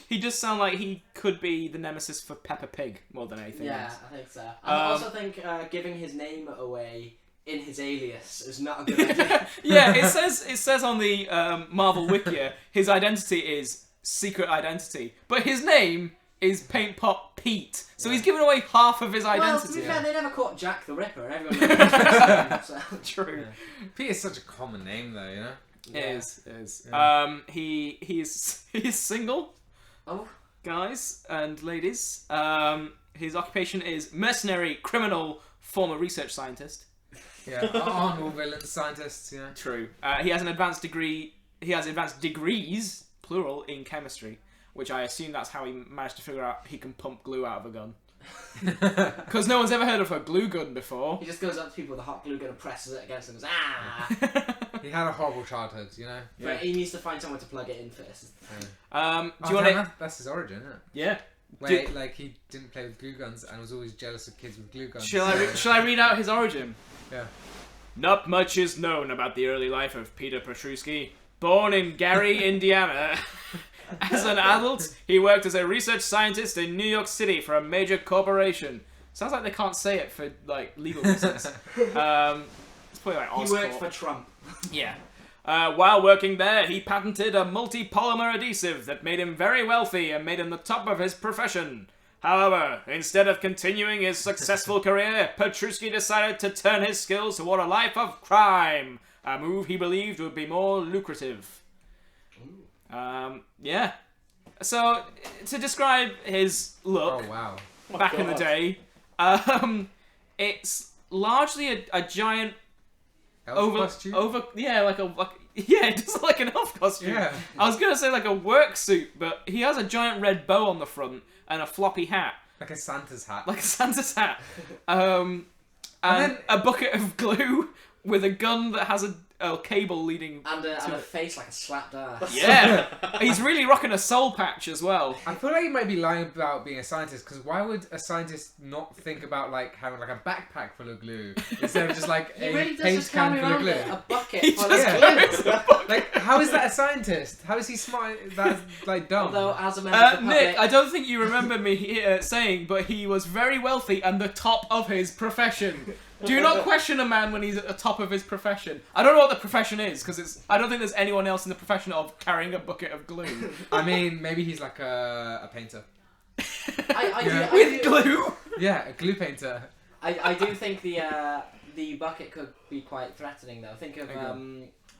He does sound like he could be the nemesis for Peppa Pig more than anything Yeah, else. I think so. I also think giving his name away in his alias is not a good idea. Yeah, it says on the Marvel Wikia his identity is secret identity, but his name is Paint Pot Pete, so he's given away half of his Well, to identity. be fair, they never caught Jack the Ripper. Everyone knows his name, so. True. Pete is such a common name though, you know. It is. Yeah. He's single, Oh, guys and ladies. His occupation is mercenary, criminal, former research scientist. Yeah, aren't all villains scientists? Yeah. True. He has an advanced degree. He has advanced degrees, plural, in chemistry, which I assume that's how he managed to figure out he can pump glue out of a gun. Because no one's ever heard of a glue gun before. he just goes up to people with a hot glue gun and presses it against them and goes, ah! He had a horrible childhood, you know. But he needs to find someone to plug it in first. Do you Oh, want damn, to? that's his origin, isn't it? Yeah. Where like he didn't play with glue guns and was always jealous of kids with glue guns. Shall I read out his origin? Yeah. Not much is known about the early life of Peter Petruski. Born in Gary, Indiana. As an adult, he worked as a research scientist in New York City for a major corporation. Sounds like they can't say it for like legal reasons. It's probably like He Oscorp. worked for Trump. Yeah. While working there, he patented a multi-polymer adhesive that made him very wealthy and made him the top of his profession. However, instead of continuing his successful career, Petruski decided to turn his skills toward a life of crime, a move he believed would be more lucrative. Yeah. So, to describe his look Oh wow. back in the day, it's largely a giant elf costume? It does look like an elf costume. Yeah. I was gonna say like a work suit, but he has a giant red bow on the front and a floppy hat, Like a Santa's hat. like a Santa's hat, and then- a bucket of glue with a gun that has a cable leading. And a face like a slapped ass. Yeah, he's really rocking a soul patch as well. I feel like he might be lying about being a scientist, because why would a scientist not think about like having like a backpack full of glue instead of just like He a really does paint just can carry full of around glue? a bucket He full just of carries glue. Like, how is that a scientist? How is he smart? That's like dumb. Although, as a member of the public, Nick, I don't think you remember me saying, but he was very wealthy and the top of his profession. Do not question a man when he's at the top of his profession. I don't know what the profession is, because I don't think there's anyone else in the profession of carrying a bucket of glue. I mean, maybe he's like a painter. I With do, glue? Yeah, a glue painter. I do think the bucket could be quite threatening though. Think of There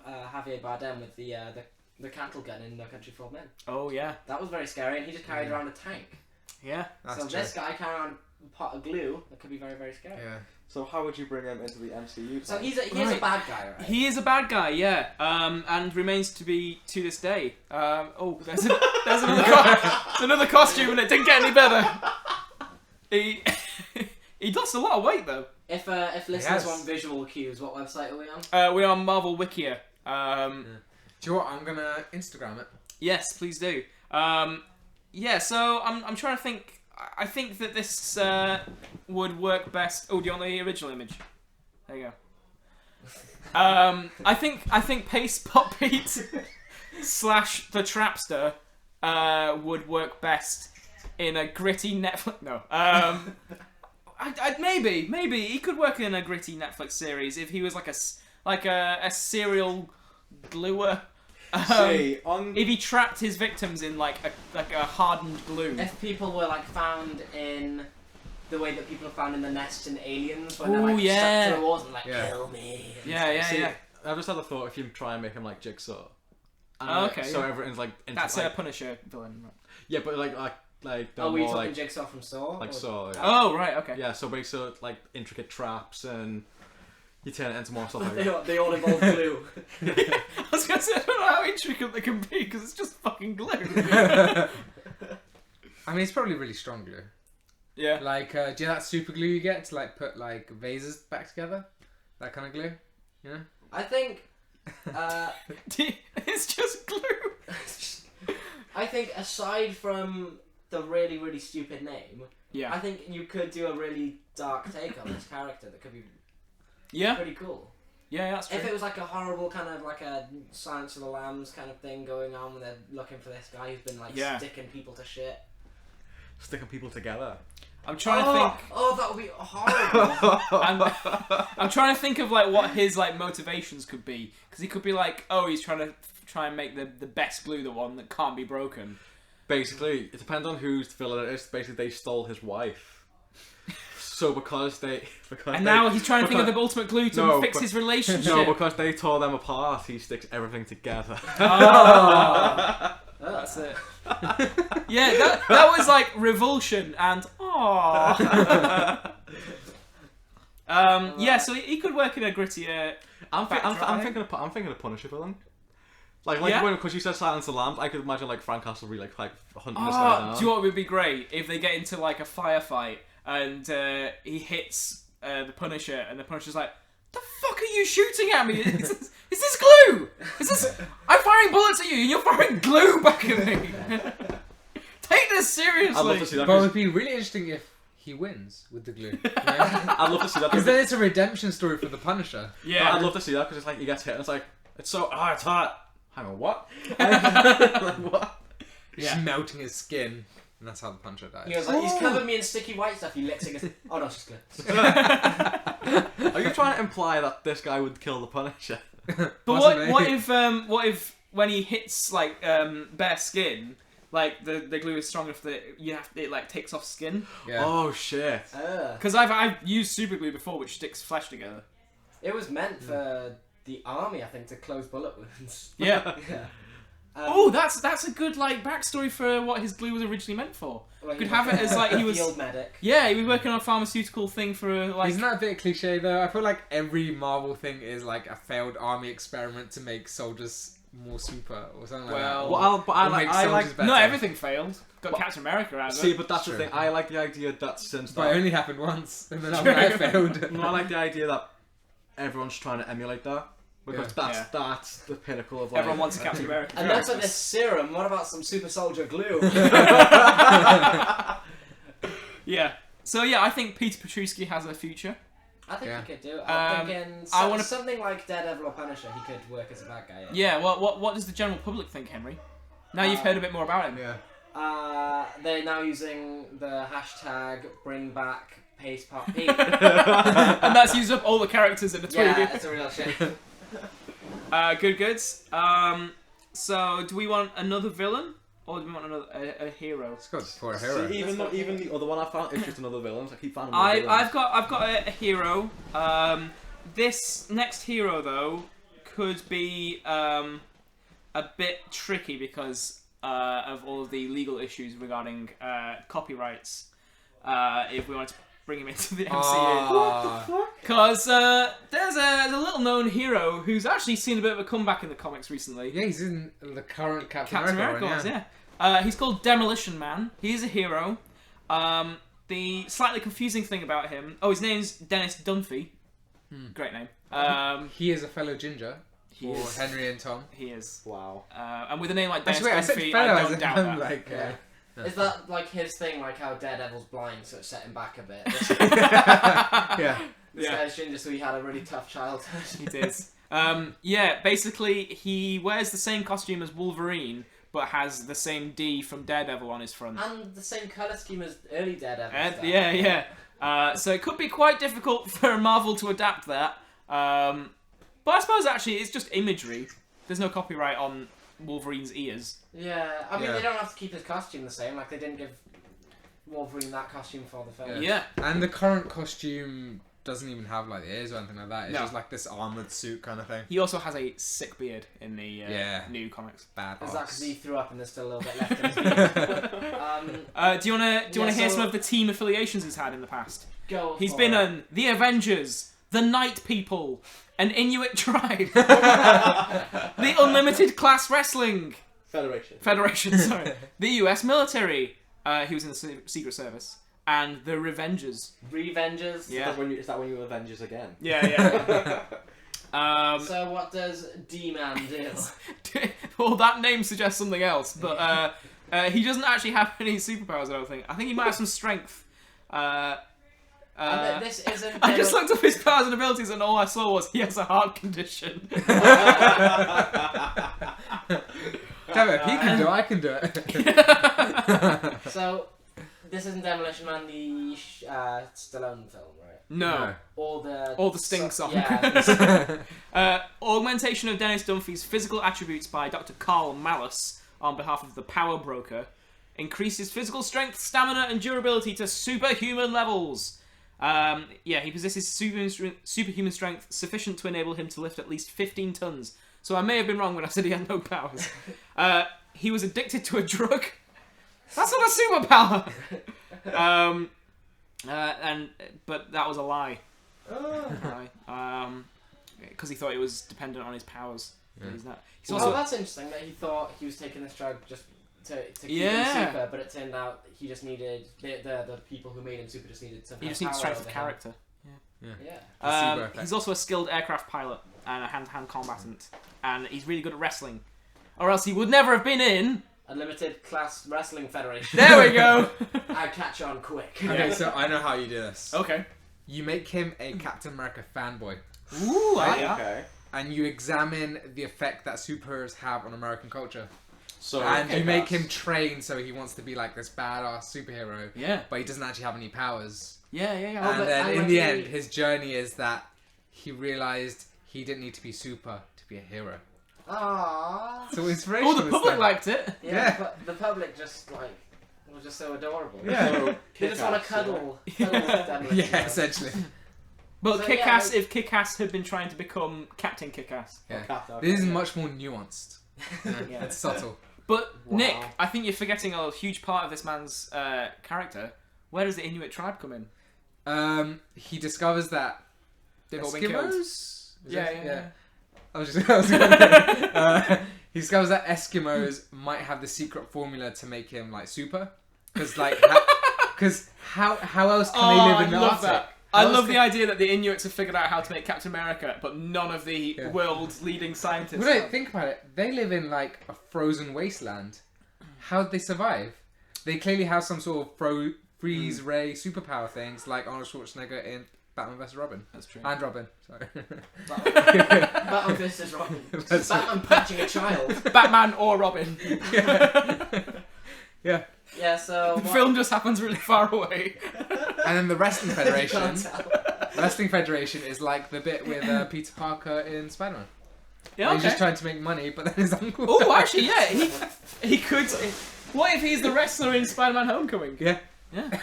Javier Bardem with the cattle gun in No Country for Old Men. Oh, yeah. That was very scary, and he just carried around a tank. Yeah. That's so true. this guy carrying around a pot of glue, that could be very, very scary. Yeah. So how would you bring him into the MCU? So he is a Right. bad guy, right? He is a bad guy, yeah, and remains to be to this day. There's another costume, and it didn't get any better. He he lost a lot of weight though. If listeners Yes. want visual cues, what website are we on? We're on Marvel Wikia. Do you know what? I'm gonna Instagram it. Yes, please do. So I'm trying to think. I think that this would work best. Oh, do you want the original image? There you go. I think Pace Pop Pete / the Trapster would work best in a gritty Netflix. No. Maybe he could work in a gritty Netflix series if he was like a serial gluer. If he trapped his victims in like a hardened glue. If people were like found in the way that people are found in the nests in Aliens, when Ooh, they're like yeah. stuck to the walls and like Yeah. kill me. Yeah. I just had a thought if you try and make him like Jigsaw. Oh, okay, So yeah. everyone's like into, That's like, a Punisher villain. Right? yeah, but like Oh, were you more talking like Jigsaw from Saw? like Or- Saw. Yeah. Oh, right, okay. Yeah, so basically like intricate traps and you turn it into more stuff like they, that. all, they all involve glue. I was gonna say, I don't know how intricate they can be because it's just fucking glue. I mean, it's probably really strong glue. Yeah. Like, do you know that super glue you get to like put like vases back together? That kind of glue. You know? I think. It's just glue. I think aside from the really, really stupid name, Yeah. I think you could do a really dark take on this character that could be Yeah. pretty cool. Yeah, that's true. If it was like a horrible kind of like a Silence of the Lambs kind of thing going on, when they're looking for this guy who's been like Yeah. sticking people to shit. Sticking people together. I'm trying to think. Oh, that would be horrible. I'm trying to think of like what his like motivations could be, because he could be like, oh, he's trying and make the best glue, the one that can't be broken. Basically, it depends on whose villain it is. Basically, they stole his wife. So And now he's trying to think of the ultimate glue to fix his relationship. No, because they tore them apart, he sticks everything together. Oh, that's it. Yeah, that was like revulsion and yeah, so he could work in a grittier. I'm thinking of Punisher villain. Like Yeah. because you said Silence of the Lambs, I could imagine like Frank Castle like hunting this guy down. Do you know what would be great if they get into like a firefight and he hits the Punisher and the Punisher's like, "The fuck are you shooting at me? Is this glue? I'm firing bullets at you and you're firing glue back at me. Take this seriously." I'd love to see that. But it 'Cause would be really interesting if he wins with the glue. I'd love to see that. Because then it's a redemption story for the Punisher. Yeah. I'd love to see that because it's like he gets hit and it's like it's hot. Hang on, what? Like, what? Yeah. Just melting his skin. And that's how the Punisher dies. He was like, he's covered me in sticky white stuff. He licks it. And goes, oh no, it's just glue. Are you trying to imply that this guy would kill the Punisher? But Possibly. what if when he hits like bare skin, like the glue is strong enough that it like takes off skin? Yeah. Oh shit! Because I've used super glue before, which sticks flesh together. It was meant for the army, I think, to close bullet wounds. Yeah. Yeah. Oh, that's a good like backstory for what his glue was originally meant for. Well, Could have it as like he was. field medic. Yeah, he was working on a pharmaceutical thing for like. Isn't that a bit cliche though? I feel like every Marvel thing is like a failed army experiment to make soldiers more super or something like that. Well, I Or make like soldiers better. Not everything failed. Got Captain America out of see, it. but that's True. the thing. I like the idea that since But it that, only happened once, and then True. I failed. no, I like the idea that everyone's trying to emulate that because Yeah. that's the pinnacle of like, Everyone wants a Captain America. And that's like this serum. What about some super soldier glue? Yeah. So yeah, I think Peter Petruski has a future. I think Yeah. he could do it. I'm thinking something like Daredevil or Punisher. He could work as a bad guy. Yeah. What does the general public think, Henry? Now you've heard a bit more about him. Yeah. They're now using the hashtag bring back Pace Pop Pete. And that's used up all the characters in the tweet. Yeah, it's a real shit. Good goods. So do we want another villain or do we want another a hero? It's got for a hero. See, even the other one I found is just another villain. So I keep finding more villains. I've got a hero. This next hero though could be a bit tricky because of all of the legal issues regarding copyrights. If we want to bring him into the MCU, because there's a little known hero who's actually seen a bit of a comeback in the comics recently. Yeah, he's in the current Captain America one, was, yeah. He's called Demolition Man. He's a hero. The slightly confusing thing about him... Oh, his name's Dennis Dunphy. Great name. He is a fellow ginger He for is. Henry and Tom. He is. Wow. And with a name like Dennis Actually, wait, I said Dunphy, fellow I as don't in doubt I'm that. like... Yeah. Is that like his thing, like how Daredevil's blind, so it set him back a bit? yeah. This Yeah. guy's ginger, so he had a really tough childhood. He did. Yeah, basically, he wears the same costume as Wolverine, but has the same D from Daredevil on his front. And the same colour scheme as early Daredevil. stuff. Yeah. So it could be quite difficult for Marvel to adapt that. But I suppose actually it's just imagery. There's no copyright on Wolverine's ears. Yeah, I mean Yeah. they don't have to keep his costume the same. Like they didn't give Wolverine that costume for the film. Yeah. And the current costume doesn't even have like ears or anything like that. It's No. just like this armoured suit kind of thing. He also has a sick beard in the Yeah. new comics. Bad Is that because arse. he threw up and there's still a little bit left in his beard? Do you want to hear so- some of the team affiliations he's had in the past? Go. He's for been it. on the Avengers, the Night People, an Inuit tribe, the Unlimited Class Wrestling Federation, sorry, the US military. He was in the Secret Service, and the Revengers. Revengers. Yeah. Is that when you Avengers again? Yeah. So what does D-Man do? Well, that name suggests something else, but he doesn't actually have any superpowers. I don't think. I think he might have some strength. And this isn't. I just looked up his powers and abilities, and all I saw was he has a heart condition. Damn it, if he can do it, I can do it. So this isn't Demolition Man, the Stallone film, right? No. Or the Sting song. Yeah. Augmentation of Dennis Dunphy's physical attributes by Dr. Carl Malice on behalf of the Power Broker increases physical strength, stamina, and durability to superhuman levels. He possesses superhuman strength sufficient to enable him to lift at least 15 tons. So I may have been wrong when I said he had no powers. He was addicted to a drug. That's not a superpower. But that was a lie. Because he thought he was dependent on his powers. But he's not. He's also that's interesting that he thought he was taking this drug just to keep Yeah. him super, but it turned out he just needed the people who made him super just needed some. he just power needs strength of over him. character. Yeah. Placebo effect. He's also a skilled aircraft pilot and a hand-to-hand combatant, and he's really good at wrestling. Or else he would never have been in. Unlimited Class Wrestling Federation. There we go. I'd catch on quick. Okay, so I know how you do this. Okay. You make him a Captain America fanboy, Ooh, I like that. Okay. and you examine the effect that superheroes have on American culture. So And you make him train so he wants to be like this badass superhero, Yeah. but he doesn't actually have any powers. Yeah. Oh, And but then I in like the the- end, his journey is that he realized he didn't need to be super to be a hero. Aww. So inspirational. Oh, the public liked it. Yeah, Yeah. but the public just was just so adorable. Yeah. So, They just want to cuddle. Cuddle with Demolition Yeah, Man. essentially. But So, Kick-Ass, yeah, if Kick-Ass had been trying to become Captain Kick-Ass. Yeah. Captain, This is okay. much more nuanced. Yeah. It's subtle. But Wow. Nick, I think you're forgetting a huge part of this man's character. Where does the Inuit tribe come in? He discovers that They've all been killed. Eskimos. Is Yeah, it? yeah. I was gonna, he discovers that Eskimos might have the secret formula to make him like super, because how else can they live in the I love Arctic? that. How I else love can- the idea that the Inuits have figured out how to make Captain America, but none of the world's leading scientists. Well, no, have. think about it. They live in like a frozen wasteland. How'd they survive? They clearly have some sort of freeze ray superpower things, like Arnold Schwarzenegger in Batman vs Robin. That's true. And Robin, sorry. Batman vs Robin. Batman punching a child. Batman or Robin. Yeah. Yeah, so... The film just happens really far away. And then the Wrestling Federation. Can't tell. Wrestling Federation is like the bit with Peter Parker in Spider-Man. Yeah, He's just okay. trying to make money, but then his uncle. Oh, actually, yeah, he could. What if he's the wrestler in Spider-Man: Homecoming? Yeah. Yeah.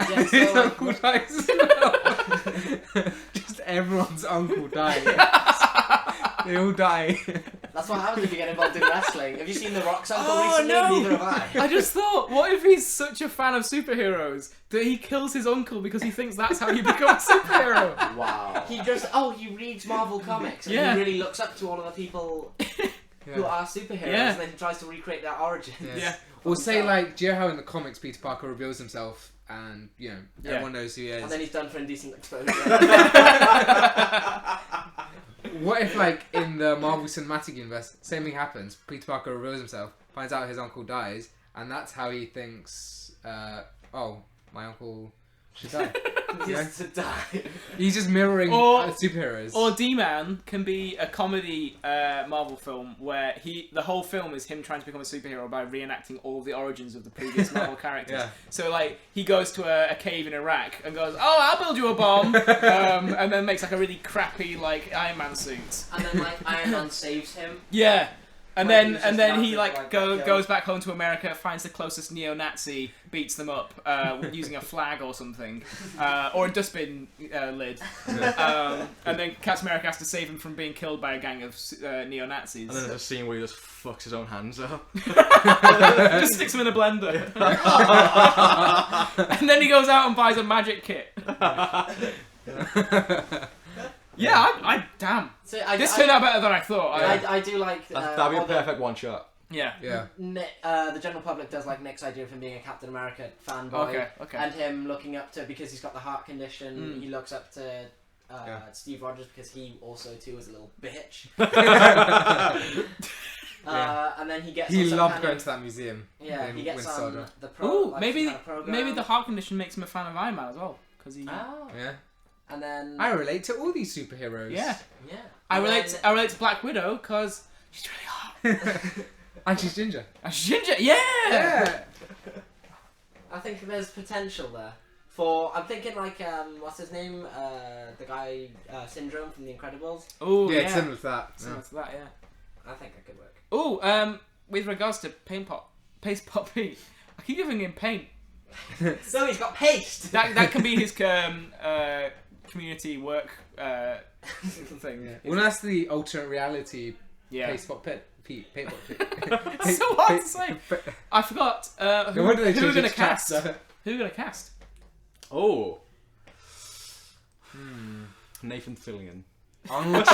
Yeah, His so, uncle dies as well. Just everyone's uncle dies. They all die. that's what happens if you get involved in wrestling. Have you seen The Rock's uncle Oh, recently? no. Neither have I. I just thought, what if he's such a fan of superheroes that he kills his uncle because he thinks that's how you become a superhero? Wow. He reads Marvel comics and Yeah. he really looks up to all of the people who are superheroes Yeah. and then he tries to recreate their origins. Yeah. Or say like, do you know how in the comics Peter Parker reveals himself and Yeah. everyone knows who he is? And then he's done for indecent exposure. What if like in the Marvel Cinematic Universe, same thing happens? Peter Parker reveals himself, finds out his uncle dies, and that's how he thinks, oh, my uncle should die. Just to die. He's just mirroring Or- superheroes. Or D-Man can be a comedy Marvel film where the whole film is him trying to become a superhero by reenacting all the origins of the previous Marvel characters. Yeah. So like he goes to a cave in Iraq and goes, "Oh, I'll build you a bomb," and then makes like a really crappy like Iron Man suit. And then like Iron Man saves him. Yeah. And Like, he then was and just then he nothing like like that, yeah. goes back home to America, finds the closest neo-Nazi, beats them up using a flag or something, or a dustbin lid, and then Captain America has to save him from being killed by a gang of neo-Nazis. And then there's a scene where he just fucks his own hands up. Just sticks them in a blender. And then he goes out and buys a magic kit. Yeah, I damn. So This turned out better than I thought. I do like... That'd be a all the- perfect one shot. Yeah. yeah. The general public does like Nick's idea of him being a Captain America fanboy. Okay. And him looking up to, because he's got the heart condition, he looks up to Steve Rogers because he also too is a little bitch. And then he gets He on some loved kind going of, to that museum. yeah, in he gets Winter on Soldier. the pro. Ooh, like, maybe some kind of program. maybe the heart condition makes him a fan of Iron Man as well, because he. Oh. Yeah. And then I relate to all these superheroes. Yeah. yeah. I And relate. then- I relate to Black Widow because she's really hot. And she's ginger. And she's ginger. Yeah. I think there's potential there. For I'm thinking like what's his name? The guy Syndrome from The Incredibles. Oh Yeah, yeah. it's similar to that. Similar to that, yeah. I think that could work. Oh, with regards to Paste Pot Pete, I keep giving him paint. So he's got paste. That can be his community work thing. Yeah. Well, that's the alternate reality. Yeah. Paste pot pit. Paint pot pit. It's so hard to say. I forgot who No wonder they we're changed gonna it to cast. Chapter. Who we're gonna cast? Oh. Nathan Fillion. Arnold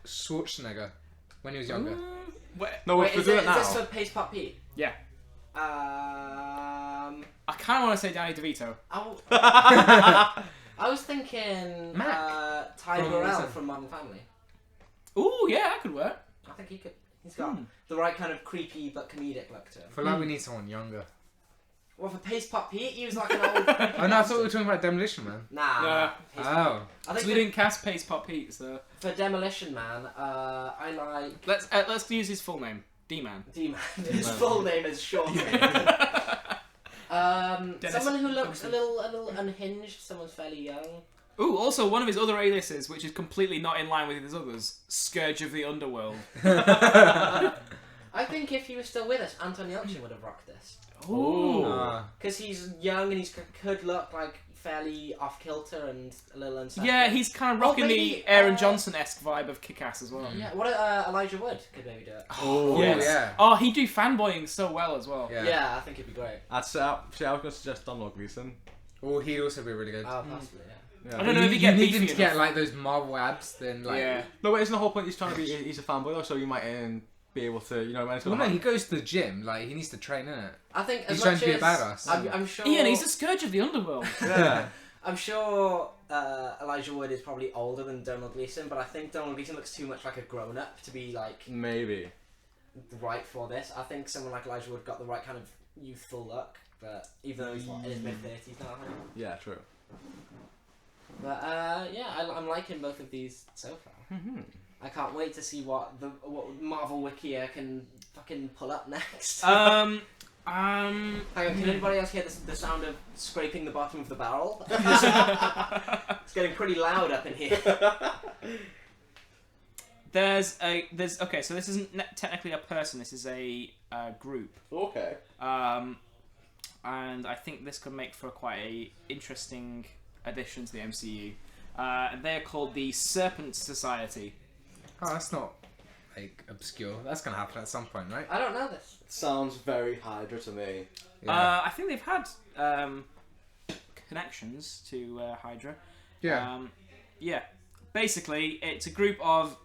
Schwarzenegger when he was younger. No, Wait, we're is doing it now. this for Paste Pot Pete? Yeah. I I kind of want to say Danny DeVito. was thinking Mac Ty from Burrell Listen. from Modern Family. Ooh, yeah, that could work. I think he could. He's got the right kind of creepy but comedic look to him. I feel like we need someone younger. Well, for Paste Pot Pete, he was like an old. Oh no, I thought we were talking about Demolition Man. Nah. Nah. Paste Pot- Oh. I think So we didn't cast Paste Pot Pete, so for Demolition Man, I like let's use his full name, D-Man. D-Man. His full name is Sean. Dennis Someone who looks a Thompson. little unhinged. Someone's fairly young. Ooh, also one of his other aliases, which is completely not in line with his others, Scourge of the Underworld. I think if he was still with us, Anton Yelchin would have rocked this. Ooh. Ah. Because he's young and he could look like fairly off kilter and a little unsettling. Yeah, he's kind of rocking maybe, the Aaron Johnson-esque vibe of Kick-Ass as well. Yeah, what Elijah Wood could maybe do it. Oh, Yes. yeah. Oh, he'd do fanboying so well as well. Yeah, I think it'd be great. I was going to suggest Donald Gleeson. Oh, he'd also be really good. Possibly, yeah. I don't know if you he need him beefy to get enough. like those Marvel abs, then like. Yeah. No, but isn't the whole point he's trying to be? He's a fanboy, though, so you might be able to, when it's Well, going no, he goes to the gym. Like he needs to train in it. I think as He's much trying to be a as badass. I'm sure. Ian, he's a scourge of the underworld. Yeah. I'm sure Elijah Wood is probably older than Donald Gleeson, but I think Donald Gleeson looks too much like a grown-up to be like Maybe. right for this. I think someone like Elijah Wood got the right kind of youthful look, but even though he's in his mid-30s now, I think. Yeah, true. But I'm liking both of these so far. I can't wait to see what Marvel Wiki can fucking pull up next. Hang on, can anybody else hear the sound of scraping the bottom of the barrel? It's getting pretty loud up in here. Okay, so this isn't technically a person. This is a group. Okay. And I think this could make for quite a interesting addition to the MCU. And they are called the Serpent Society. Oh, that's not like obscure. That's gonna happen at some point, right? I don't know this. Sounds very Hydra to me. Yeah. I think they've had connections to Hydra. Yeah. Yeah. Basically, it's a group of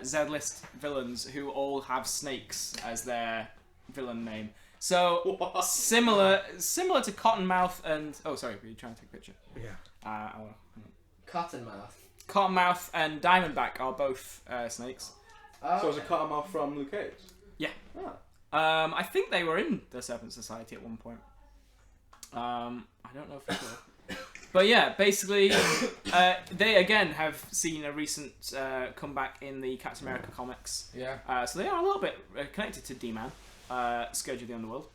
Z-list villains who all have snakes as their villain name. So similar to Cottonmouth and sorry, were you trying to take a picture? Yeah. Cottonmouth. Cottonmouth and Diamondback are both snakes. Oh, So it's a Cottonmouth from Luke Cage? Yeah. Ah. I think they were in the Serpent Society at one point. I don't know for sure. But yeah, basically, they again have seen a recent comeback in the Captain America comics. Yeah. So they are a little bit connected to D-Man, Scourge of the Underworld.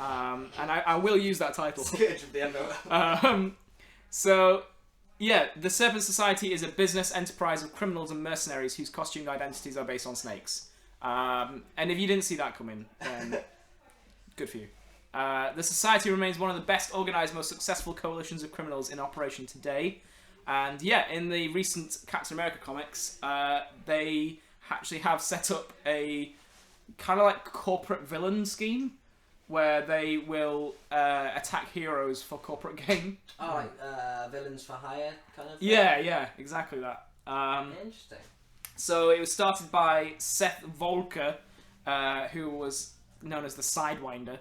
And I will use that title. Scourge of the Underworld. So, yeah, the Serpent Society is a business enterprise of criminals and mercenaries whose costume identities are based on snakes. And if you didn't see that coming, then good for you. The Society remains one of the best organised, most successful coalitions of criminals in operation today. And yeah, in the recent Captain America comics, they actually have set up a kind of like corporate villain scheme where they will attack heroes for corporate gain. Oh, like villains for hire kind of thing? Yeah, exactly that. Interesting. So it was started by Seth Volker, who was known as the Sidewinder.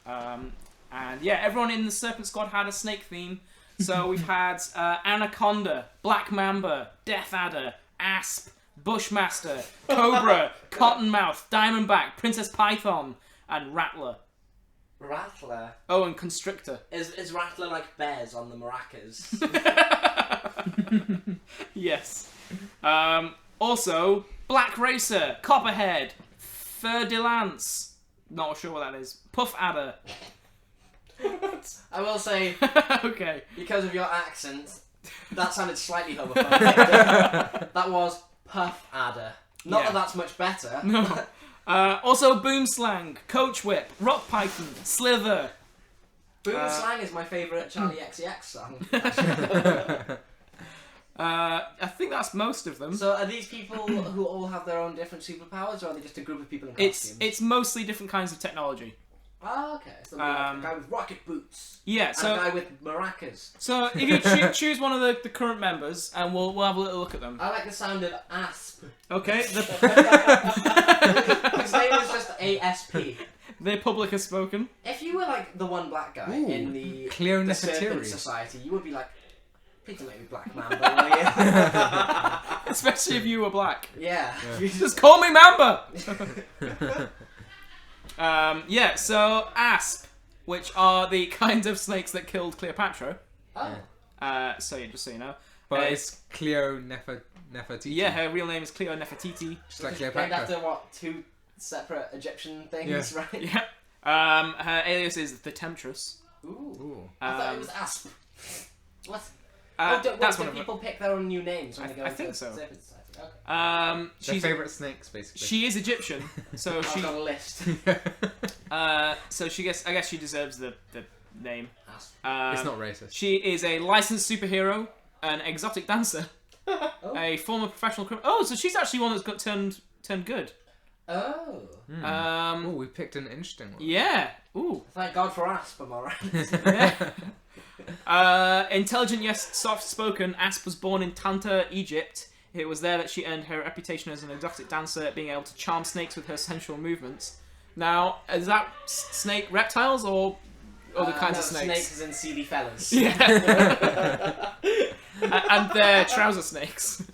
And yeah, everyone in the Serpent Squad had a snake theme. So we've had Anaconda, Black Mamba, Death Adder, Asp, Bushmaster, Cobra, Cottonmouth, Diamondback, Princess Python, and Rattler. Rattler. Oh, and Constrictor. Is Rattler like Bears on the maracas? Yes. Also, Black Racer, Copperhead, Fer de Lance. Not sure what that is. Puff Adder. I will say, Okay. because of your accent, that sounded slightly homophobic. That was Puff Adder. Not Yeah. that that's much better. No. Also, Boomslang, Coach Whip, Rock Python, Slither. Boom Slang is my favourite Charlie XCX song. I think that's most of them. So are these people who all have their own different superpowers, or are they just a group of people in costumes? It's mostly different kinds of technology. Ah, okay. So there'll be like a guy with rocket boots. Yeah, And so a guy with maracas. so if you choose one of the current members, and we'll have a little look at them. I like the sound of Asp. Okay, His name is just ASP. the public has spoken. If you were like the one black guy Ooh, in the Cleo the Serpent Nefertiri. Society, you would be like, please don't make me Black Mamba, will Especially if you were black. you? Yeah. Just call me Mamba! Yeah, so Asp, which are the kind of snakes that killed Cleopatra. Oh. So yeah, just so you know. But it's Cleo Nefertiti. Yeah, her real name is Cleo Nefertiti. Just like Named Cleopatra. after what, two separate Egyptian things, Yeah. right? Yeah. Her alias is the Temptress. Ooh. Ooh. I thought it was Asp. What? That's do one of people pick their own new names when they go I into think the so. Serpent Society? Okay. Their She's favourite snakes, basically. she is Egyptian, so I've she got a list. so she gets. I guess she deserves the name. It's not racist. She is a licensed superhero, an exotic dancer, a former professional criminal. Oh, so she's actually one that's got turned good. Oh. Oh, we picked an interesting one. Yeah. Ooh. Thank God for Asp, am I right? Yeah. Intelligent yet soft-spoken, Asp was born in Tanta, Egypt. It was there that she earned her reputation as an exotic dancer, being able to charm snakes with her sensual movements. Now, is that snake reptiles or other kinds of snakes? Snakes and seedy fellas. Yeah. And they're trouser snakes.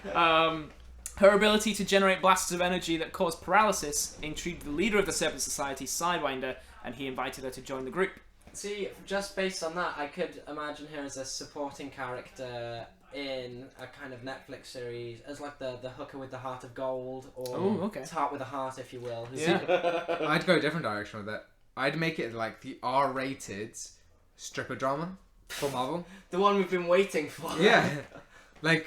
Her ability to generate blasts of energy that cause paralysis intrigued the leader of the Serpent Society, Sidewinder, and he invited her to join the group. See, just based on that, I could imagine her as a supporting character in a kind of Netflix series, as like the hooker with the heart of gold, or tart with a heart, if you will. Yeah. I'd go a different direction with it. I'd make it like the R-rated stripper drama for Marvel. The one we've been waiting for. Yeah. Like,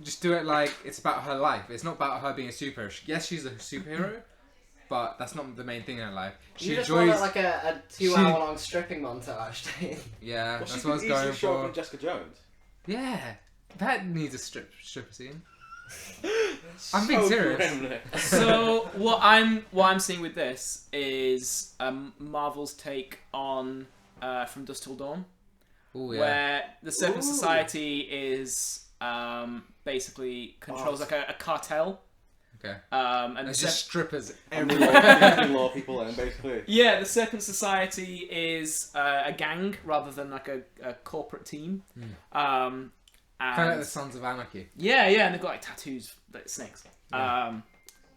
just do it like it's about her life. It's not about her being a superhero. Yes, she's a superhero, but that's not the main thing in her life. She you just enjoys want like a 2-hour-long stripping montage. Yeah, Well, that's what I was she could going easily show up for. with Jessica Jones. Yeah, that needs a stripper scene. I'm being serious. Grim. So what I'm seeing with this is Marvel's take on From Dusk Till Dawn, Oh yeah. where the Serpent Society is basically controls like a cartel. Okay. And There's the just strippers And everywhere. law people in, basically. yeah, the Serpent Society is a gang rather than like a corporate team. And Kind of like the Sons of Anarchy. yeah, and they've got like tattoos like snakes. Yeah.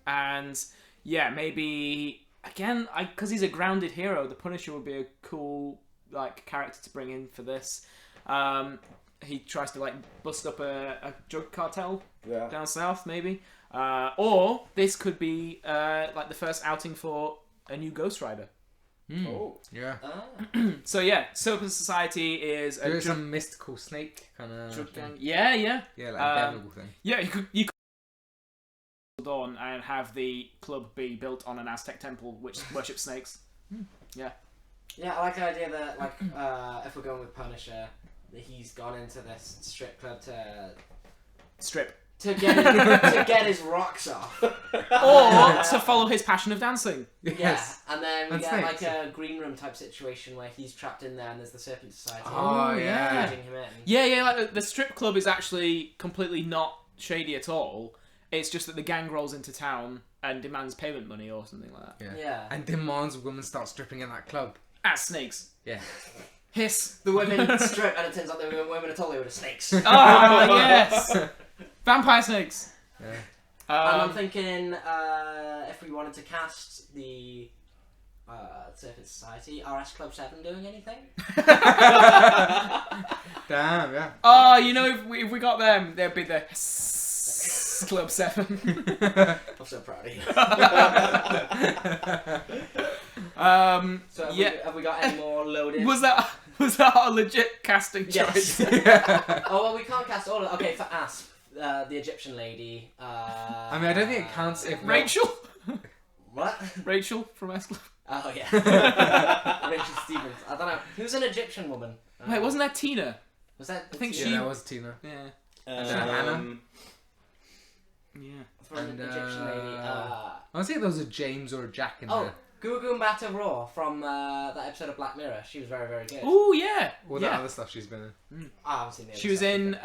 And yeah, maybe again, because he's a grounded hero, the Punisher would be a cool like character to bring in for this. He tries to like bust up a drug cartel down south, maybe. Or this could be like the first outing for a new Ghost Rider. Oh. Yeah. So yeah, Serpent Society is a There's some mystical snake kind of drug gang. Yeah. Yeah, like a devil thing. Yeah, you could Dawn and have the club be built on an Aztec temple which worships snakes. Yeah. Yeah, I like the idea that, like, if we're going with Punisher, that he's gone into this strip club to get his rocks off. Or to follow his passion of dancing. Yes. Yeah, and then we And get snakes. like a green room type situation where he's trapped in there and there's the Serpent Society. Oh, yeah. Leading him in. Yeah, like the strip club is actually completely not shady at all. It's just that the gang rolls into town and demands payment money or something like that. Yeah. And demands women start stripping in that club. As snakes. Yeah. Hiss. The women strip and it turns out they were women at all, they were the snakes. Oh, yes! Vampire snakes. Yeah. And I'm thinking, if we wanted to cast the Serpent Society, RS Club 7 doing anything? Damn, yeah. Oh, you know, if we got them, they'd be the Club 7. I'm so proud of you. So have we got any more loaded? Was that a legit casting choice? Yes. Oh, well, we can't cast all of Okay, for Asp, the Egyptian lady. I mean, I don't think it counts if... Rachel? What? Rachel from S Club. Oh, yeah. Rachel Stevens. I don't know. Who's an Egyptian woman? Wait, wasn't that Tina? Was that... I think Yeah, she... that was Tina. Yeah. Hannah? Yeah. An Egyptian lady. I was thinking there was a James or a Jack in Oh, there. Gugu Mbatha Raw from that episode of Black Mirror. She was very, very good. Oh, yeah. All that other stuff she's been in. I haven't seen the other She was stuff. in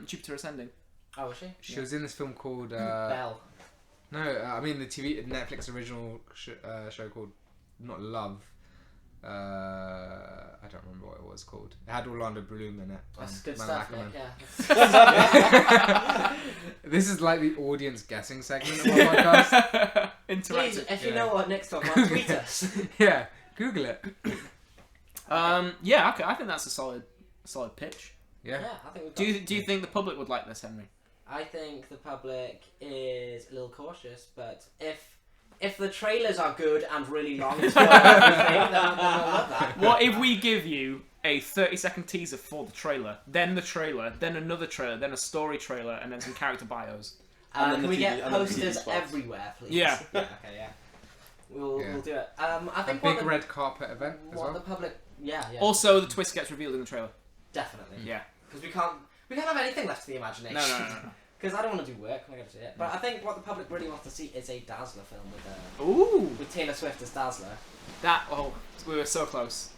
Jupiter Ascending. Oh, was she? She was in this film called... Belle. No, I mean the Netflix original show called... Not Love. I don't remember what it was called. It had Orlando Bloom in it. That's good Man stuff, Ackerman. Nick, yeah. This is like the audience guessing segment of our podcast. Please, Interactive. if you know what Nick's talking about, tweet us. Yeah, Google it. Yeah, okay, I think that's a solid pitch. Yeah. Yeah, I think we've Do got... you think the public would like this, Henry? I think the public is a little cautious, but if the trailers are good and really long to everything, then they'll love that. What if we give you a 30-second teaser for the trailer, then another trailer, then a story trailer, and then some character bios? And then Can the we TV get and then the TV posters spots. everywhere, please? Yeah. Okay, yeah. We'll do it. I A think big red carpet event as what well. the public. Yeah. Also, the twist gets revealed in the trailer. Definitely. Yeah. Because we can't have anything left to the imagination. No. Because I don't want to do work. I got to see it. But I think what the public really wants to see is a Dazzler film Ooh. with Taylor Swift as Dazzler. We were so close.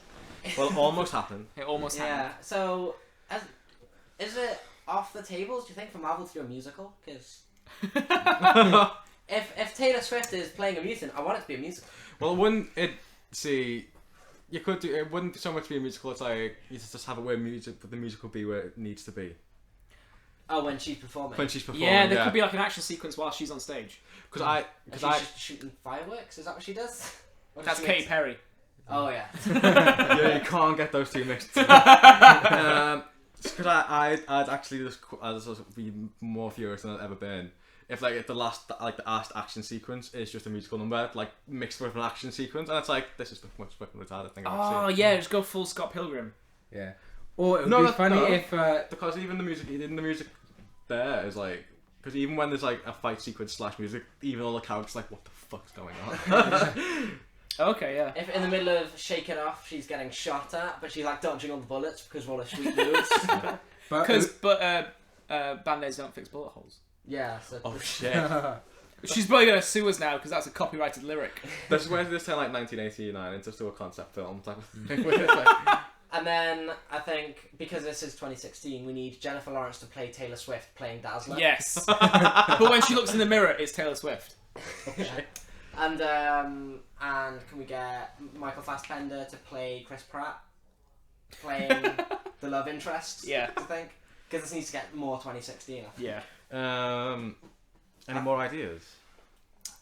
Well, almost happened. It almost Yeah. happened. So, is it off the tables? Do you think for Marvel to do a musical? Because if Taylor Swift is playing a mutant, I want it to be a musical. Well, wouldn't it? See, you could do. It wouldn't so much be a musical. It's like you just have it where music, but the musical be where it needs to be. Oh, when she's performing. When she's performing. Yeah, there could be like an action sequence while she's on stage. Because She's just shooting fireworks. Is that what she does? Or does That's she Katy make- Perry. Oh yeah. yeah, you can't get those two mixed together. Because I'd actually just be more furious than I've ever been if the last action sequence is just a musical number like mixed with an action sequence, and it's like this is the most fucking retarded thing I've ever seen. Yeah, just go full Scott Pilgrim. Yeah. Or it would be funny if because even the music there is like, because even when there's like a fight sequence / music, even all the characters like, what the fuck's going on? Okay, yeah. If in the middle of Shake It Off, she's getting shot at, but she's like dodging all the bullets because of all her sweet moves. But Band-Aids don't fix bullet holes. Yeah. So Oh shit! She's probably gonna sue us now because that's a copyrighted lyric. This is where this turn like 1989 into still a concept film type of thing. And then I think because this is 2016, we need Jennifer Lawrence to play Taylor Swift playing Dazzler. Yes. But when she looks in the mirror, it's Taylor Swift. Okay. And can we get Michael Fassbender to play Chris Pratt playing the love interest? Yeah. I think because this needs to get more 2016. I think. Yeah. Any more ideas?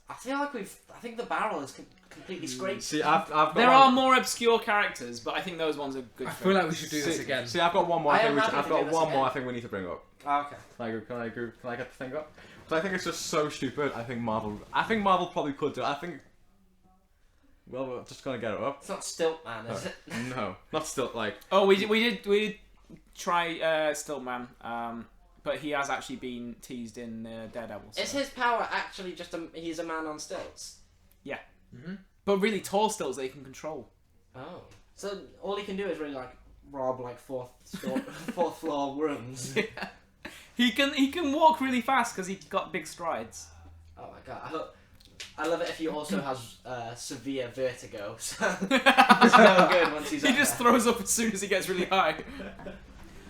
I feel like I think the barrel is completely scraped. See, I've got There one- are more obscure characters, but I think those ones are good. I feel like we should do this again. See, I've got one more I thing. am happy I've to got do this one more again. thing we need to bring up. Oh, okay. Can I get the thing up? So I think it's just so stupid. I think Marvel probably could do it. I think. Well, we're just gonna get it up. It's not Stiltman, is it? No, not still like. Oh, we did try Stiltman, but he has actually been teased in Daredevil. So. Is his power actually just he's a man on stilts? Yeah. Mm-hmm. But really tall stills that he can control. Oh. So all he can do is really like rob like fourth floor rooms. Yeah. He can walk really fast because he's got big strides. Oh my god. I love it if he also has severe vertigo. So it's no good once he's He up just there. throws up as soon as he gets really high.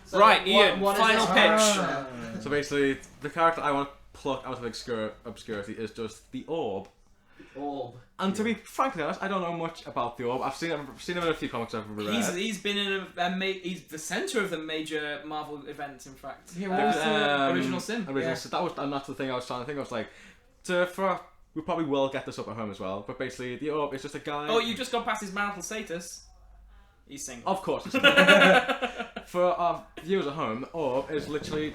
So Right, Ian, what is final his pitch. power? So basically, the character I want to pluck out of obscurity is just the orb. Orb. And to be frankly honest, I don't know much about the orb. I've seen him in a few comics I've read. He's been in he's the center of the major Marvel events. In fact, Yeah, what was the Original Sin? Original Sin. And that's the thing I was trying to think. I was like, we probably will get this up at home as well. But basically, the orb is just a guy. Oh, you just gone past his marital status. He's single. Of course. For our viewers at home, the orb is literally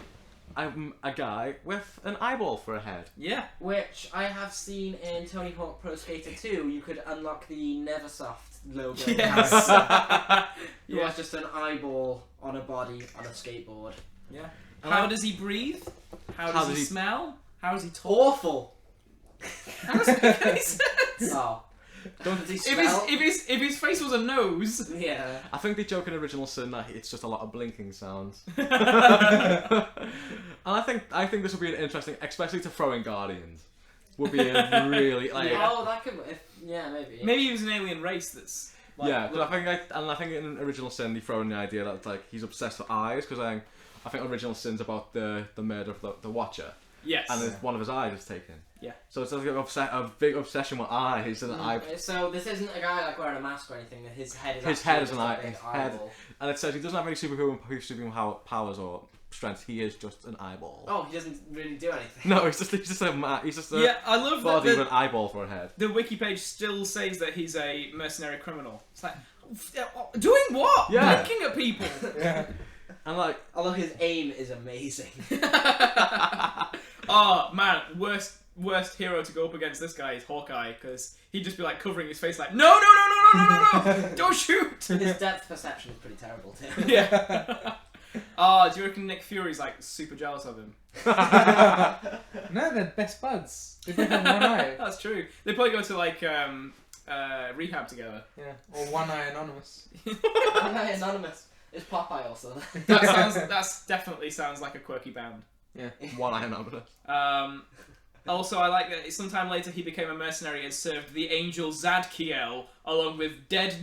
a guy with an eyeball for a head. Yeah. Which I have seen in Tony Hawk Pro Skater 2. You could unlock the Neversoft logo. Yes. It was just an eyeball on a body on a skateboard. Yeah. How does he breathe? How does he smell? How does he talk? Awful. How does it make any sense? Oh. Does he If smell? his face was a nose. Yeah. I think they joke in Original Sin that it's just a lot of blinking sounds. And I think this would be an interesting, especially to throw in Guardians. Would be a really like. Oh, that could. Yeah, maybe. Maybe he was an alien race that's. Like, Yeah, because I think in Original Sin they throw in the idea that like he's obsessed with eyes, because I think Original Sin's about the murder of the Watcher, Yes. and one of his eyes is taken. Yeah. So it's like a big obsession with eyes and eye. So this isn't a guy like wearing a mask or anything. His head is. His actually head is just an a eye. big His head, eyeball. and it says he doesn't have any superhuman powers or strength. He is just an eyeball. Oh, he doesn't really do anything. No, he's just a man. He's just a Yeah, I love that body with an eyeball for a head. the wiki page still says that he's a mercenary criminal. It's like, doing what? Yeah. Looking at people. Yeah. And like, Although his aim is amazing. Oh man, worst hero to go up against this guy is Hawkeye, because he'd just be like covering his face like, no, don't shoot. His depth perception is pretty terrible too. Yeah. Oh, do you reckon Nick Fury's like super jealous of him? No, they're best buds. They both have one eye. That's true. They probably go to like rehab together. Yeah. Or One Eye Anonymous. One Eye Anonymous. Is Popeye also there? That's definitely sounds like a quirky band. Yeah. One Eye Anonymous. Also, I like that sometime later he became a mercenary and served the angel Zadkiel along with Death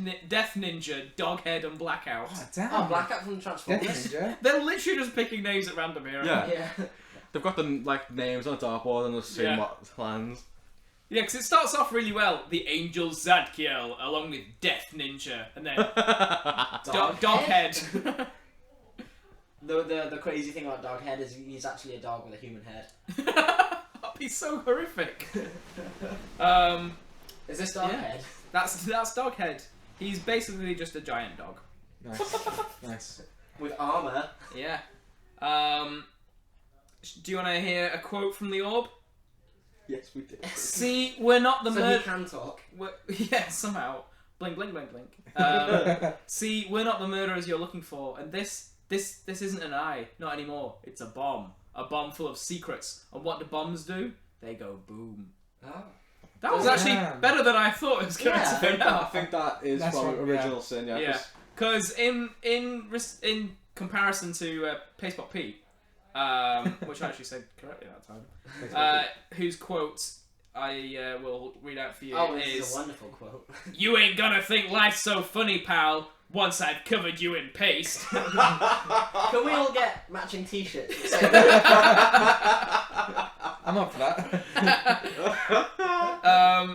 Ninja, Doghead, and Blackout. Oh, damn. Oh, Blackout from Death Transformers. Ninja. They're literally just picking names at random here. Yeah. Yeah. They've got the names on a dartboard and they're seeing Yeah. what lands. Yeah, because it starts off really well. The angel Zadkiel along with Death Ninja, and then Doghead. The crazy thing about Doghead is he's actually a dog with a human head. That'd be so horrific. Is this Doghead? Yeah. That's Doghead. He's basically just a giant dog. Nice. Nice. With armour. Yeah. Do you want to hear a quote from the orb? Yes, we did. See, we're not the So he murder. can talk. Yeah, somehow. Blink, blink, blink, blink. See, we're not the murderers you're looking for, and this isn't an eye, not anymore. It's a bomb full of secrets. And what do bombs do? They go boom. Oh. That was Oh, actually damn. better than I thought it was going Yeah. to turn I out. think that is That's from what- Original Sin, yeah. Yeah, 'cause- because in comparison to Pastebot Pete, which I actually said correctly that time, whose quote I will read out for you Oh, this is is a wonderful quote. "You ain't gonna think life's so funny, pal, once I've covered you in paste." Can we all get matching t-shirts? I'm up for that.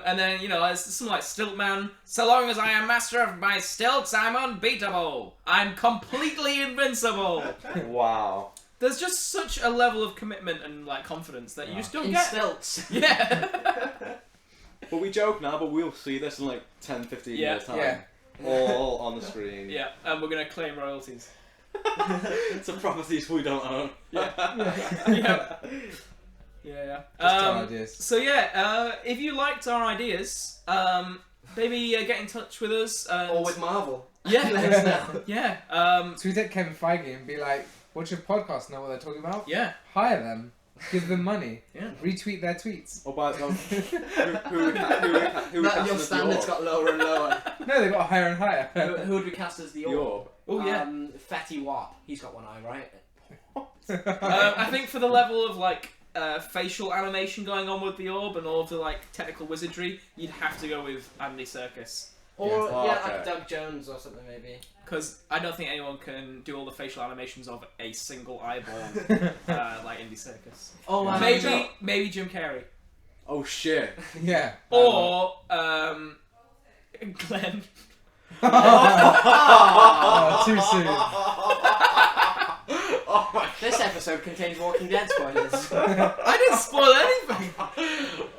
And then, it's something like Stiltman. So long as I am master of my stilts, I'm unbeatable. I'm completely invincible. Wow. There's just such a level of commitment and confidence that you just don't In get. stilts. Yeah. But we joke now, but we'll see this in 10, 15 Yeah. years' time. Yeah. All on the screen. Yeah, and we're gonna claim royalties. It's a properties we don't own. Yeah. Yeah. Just our ideas. So yeah, if you liked our ideas, maybe get in touch with us. And Or with Marvel. yeah, Let us know. yeah, Tweet at Kevin Feige and be like, "What's your podcast? Know what they're talking about? yeah. Hire them. Give them money. Yeah. Retweet their tweets." Oh, by the way, who That, cast your as the standards orb? got lower and lower. No, they got higher and higher. Who would we cast as the The orb? orb. Oh yeah. Fetty Wap. He's got one eye, right? I think for the level of facial animation going on with the orb and all of the technical wizardry, you'd have to go with Andy Serkis. Or Oh, yeah, okay. like Doug Jones or something maybe. Because I don't think anyone can do all the facial animations of a single eyeball like Andy Serkis. Oh, Maybe Jim Carrey. Oh shit. Yeah. Or Glenn. Oh, too soon. Oh my This episode contains Walking Dead spoilers. I didn't spoil anything.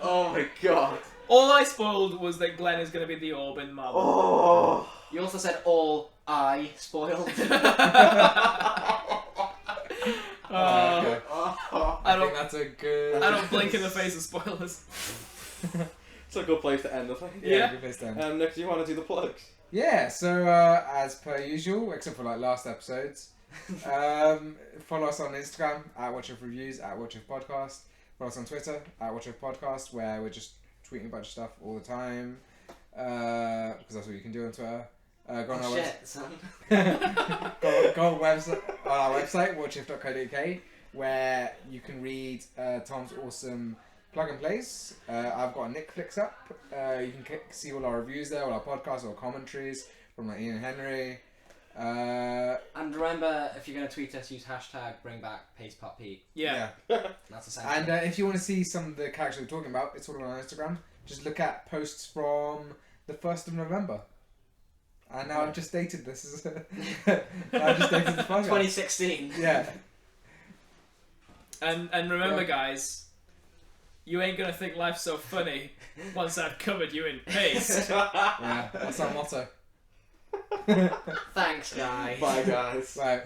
Oh my god. All I spoiled was that Glenn is going to be the orb in Marvel. Oh. You also said all I spoiled. Okay. I I think don't. that's a good. I don't blink in the face of spoilers. It's a good place to end, I think. Yeah. Good place to end. Nick, do you want to do the plugs? Yeah, so as per usual, except for last episodes, follow us on Instagram at WatchOfReviews, at WatchOfPodcast. Follow us on Twitter at WatchOfPodcast, where we're just tweeting a bunch of stuff all the time, because that's what you can do on Twitter. Go on our Shit, son. go on our website, watchif.co.uk, where you can read Tom's awesome plug and plays. I've got a Nick Flicks up. You can see all our reviews there, all our podcasts, all commentaries from Ian and Henry. And remember, if you're going to tweet us, use hashtag #BringBackPacePopPete. Yeah. That's essential. And if you want to see some of the characters we're talking about, it's all on our Instagram. Just look at posts from the 1st of November. And now I've just dated this. I've just dated the podcast. 2016. Yeah. And remember, guys, you ain't gonna think life's so funny once I've covered you in paste. Yeah, that's our motto. Thanks, guys. Bye, guys. Right.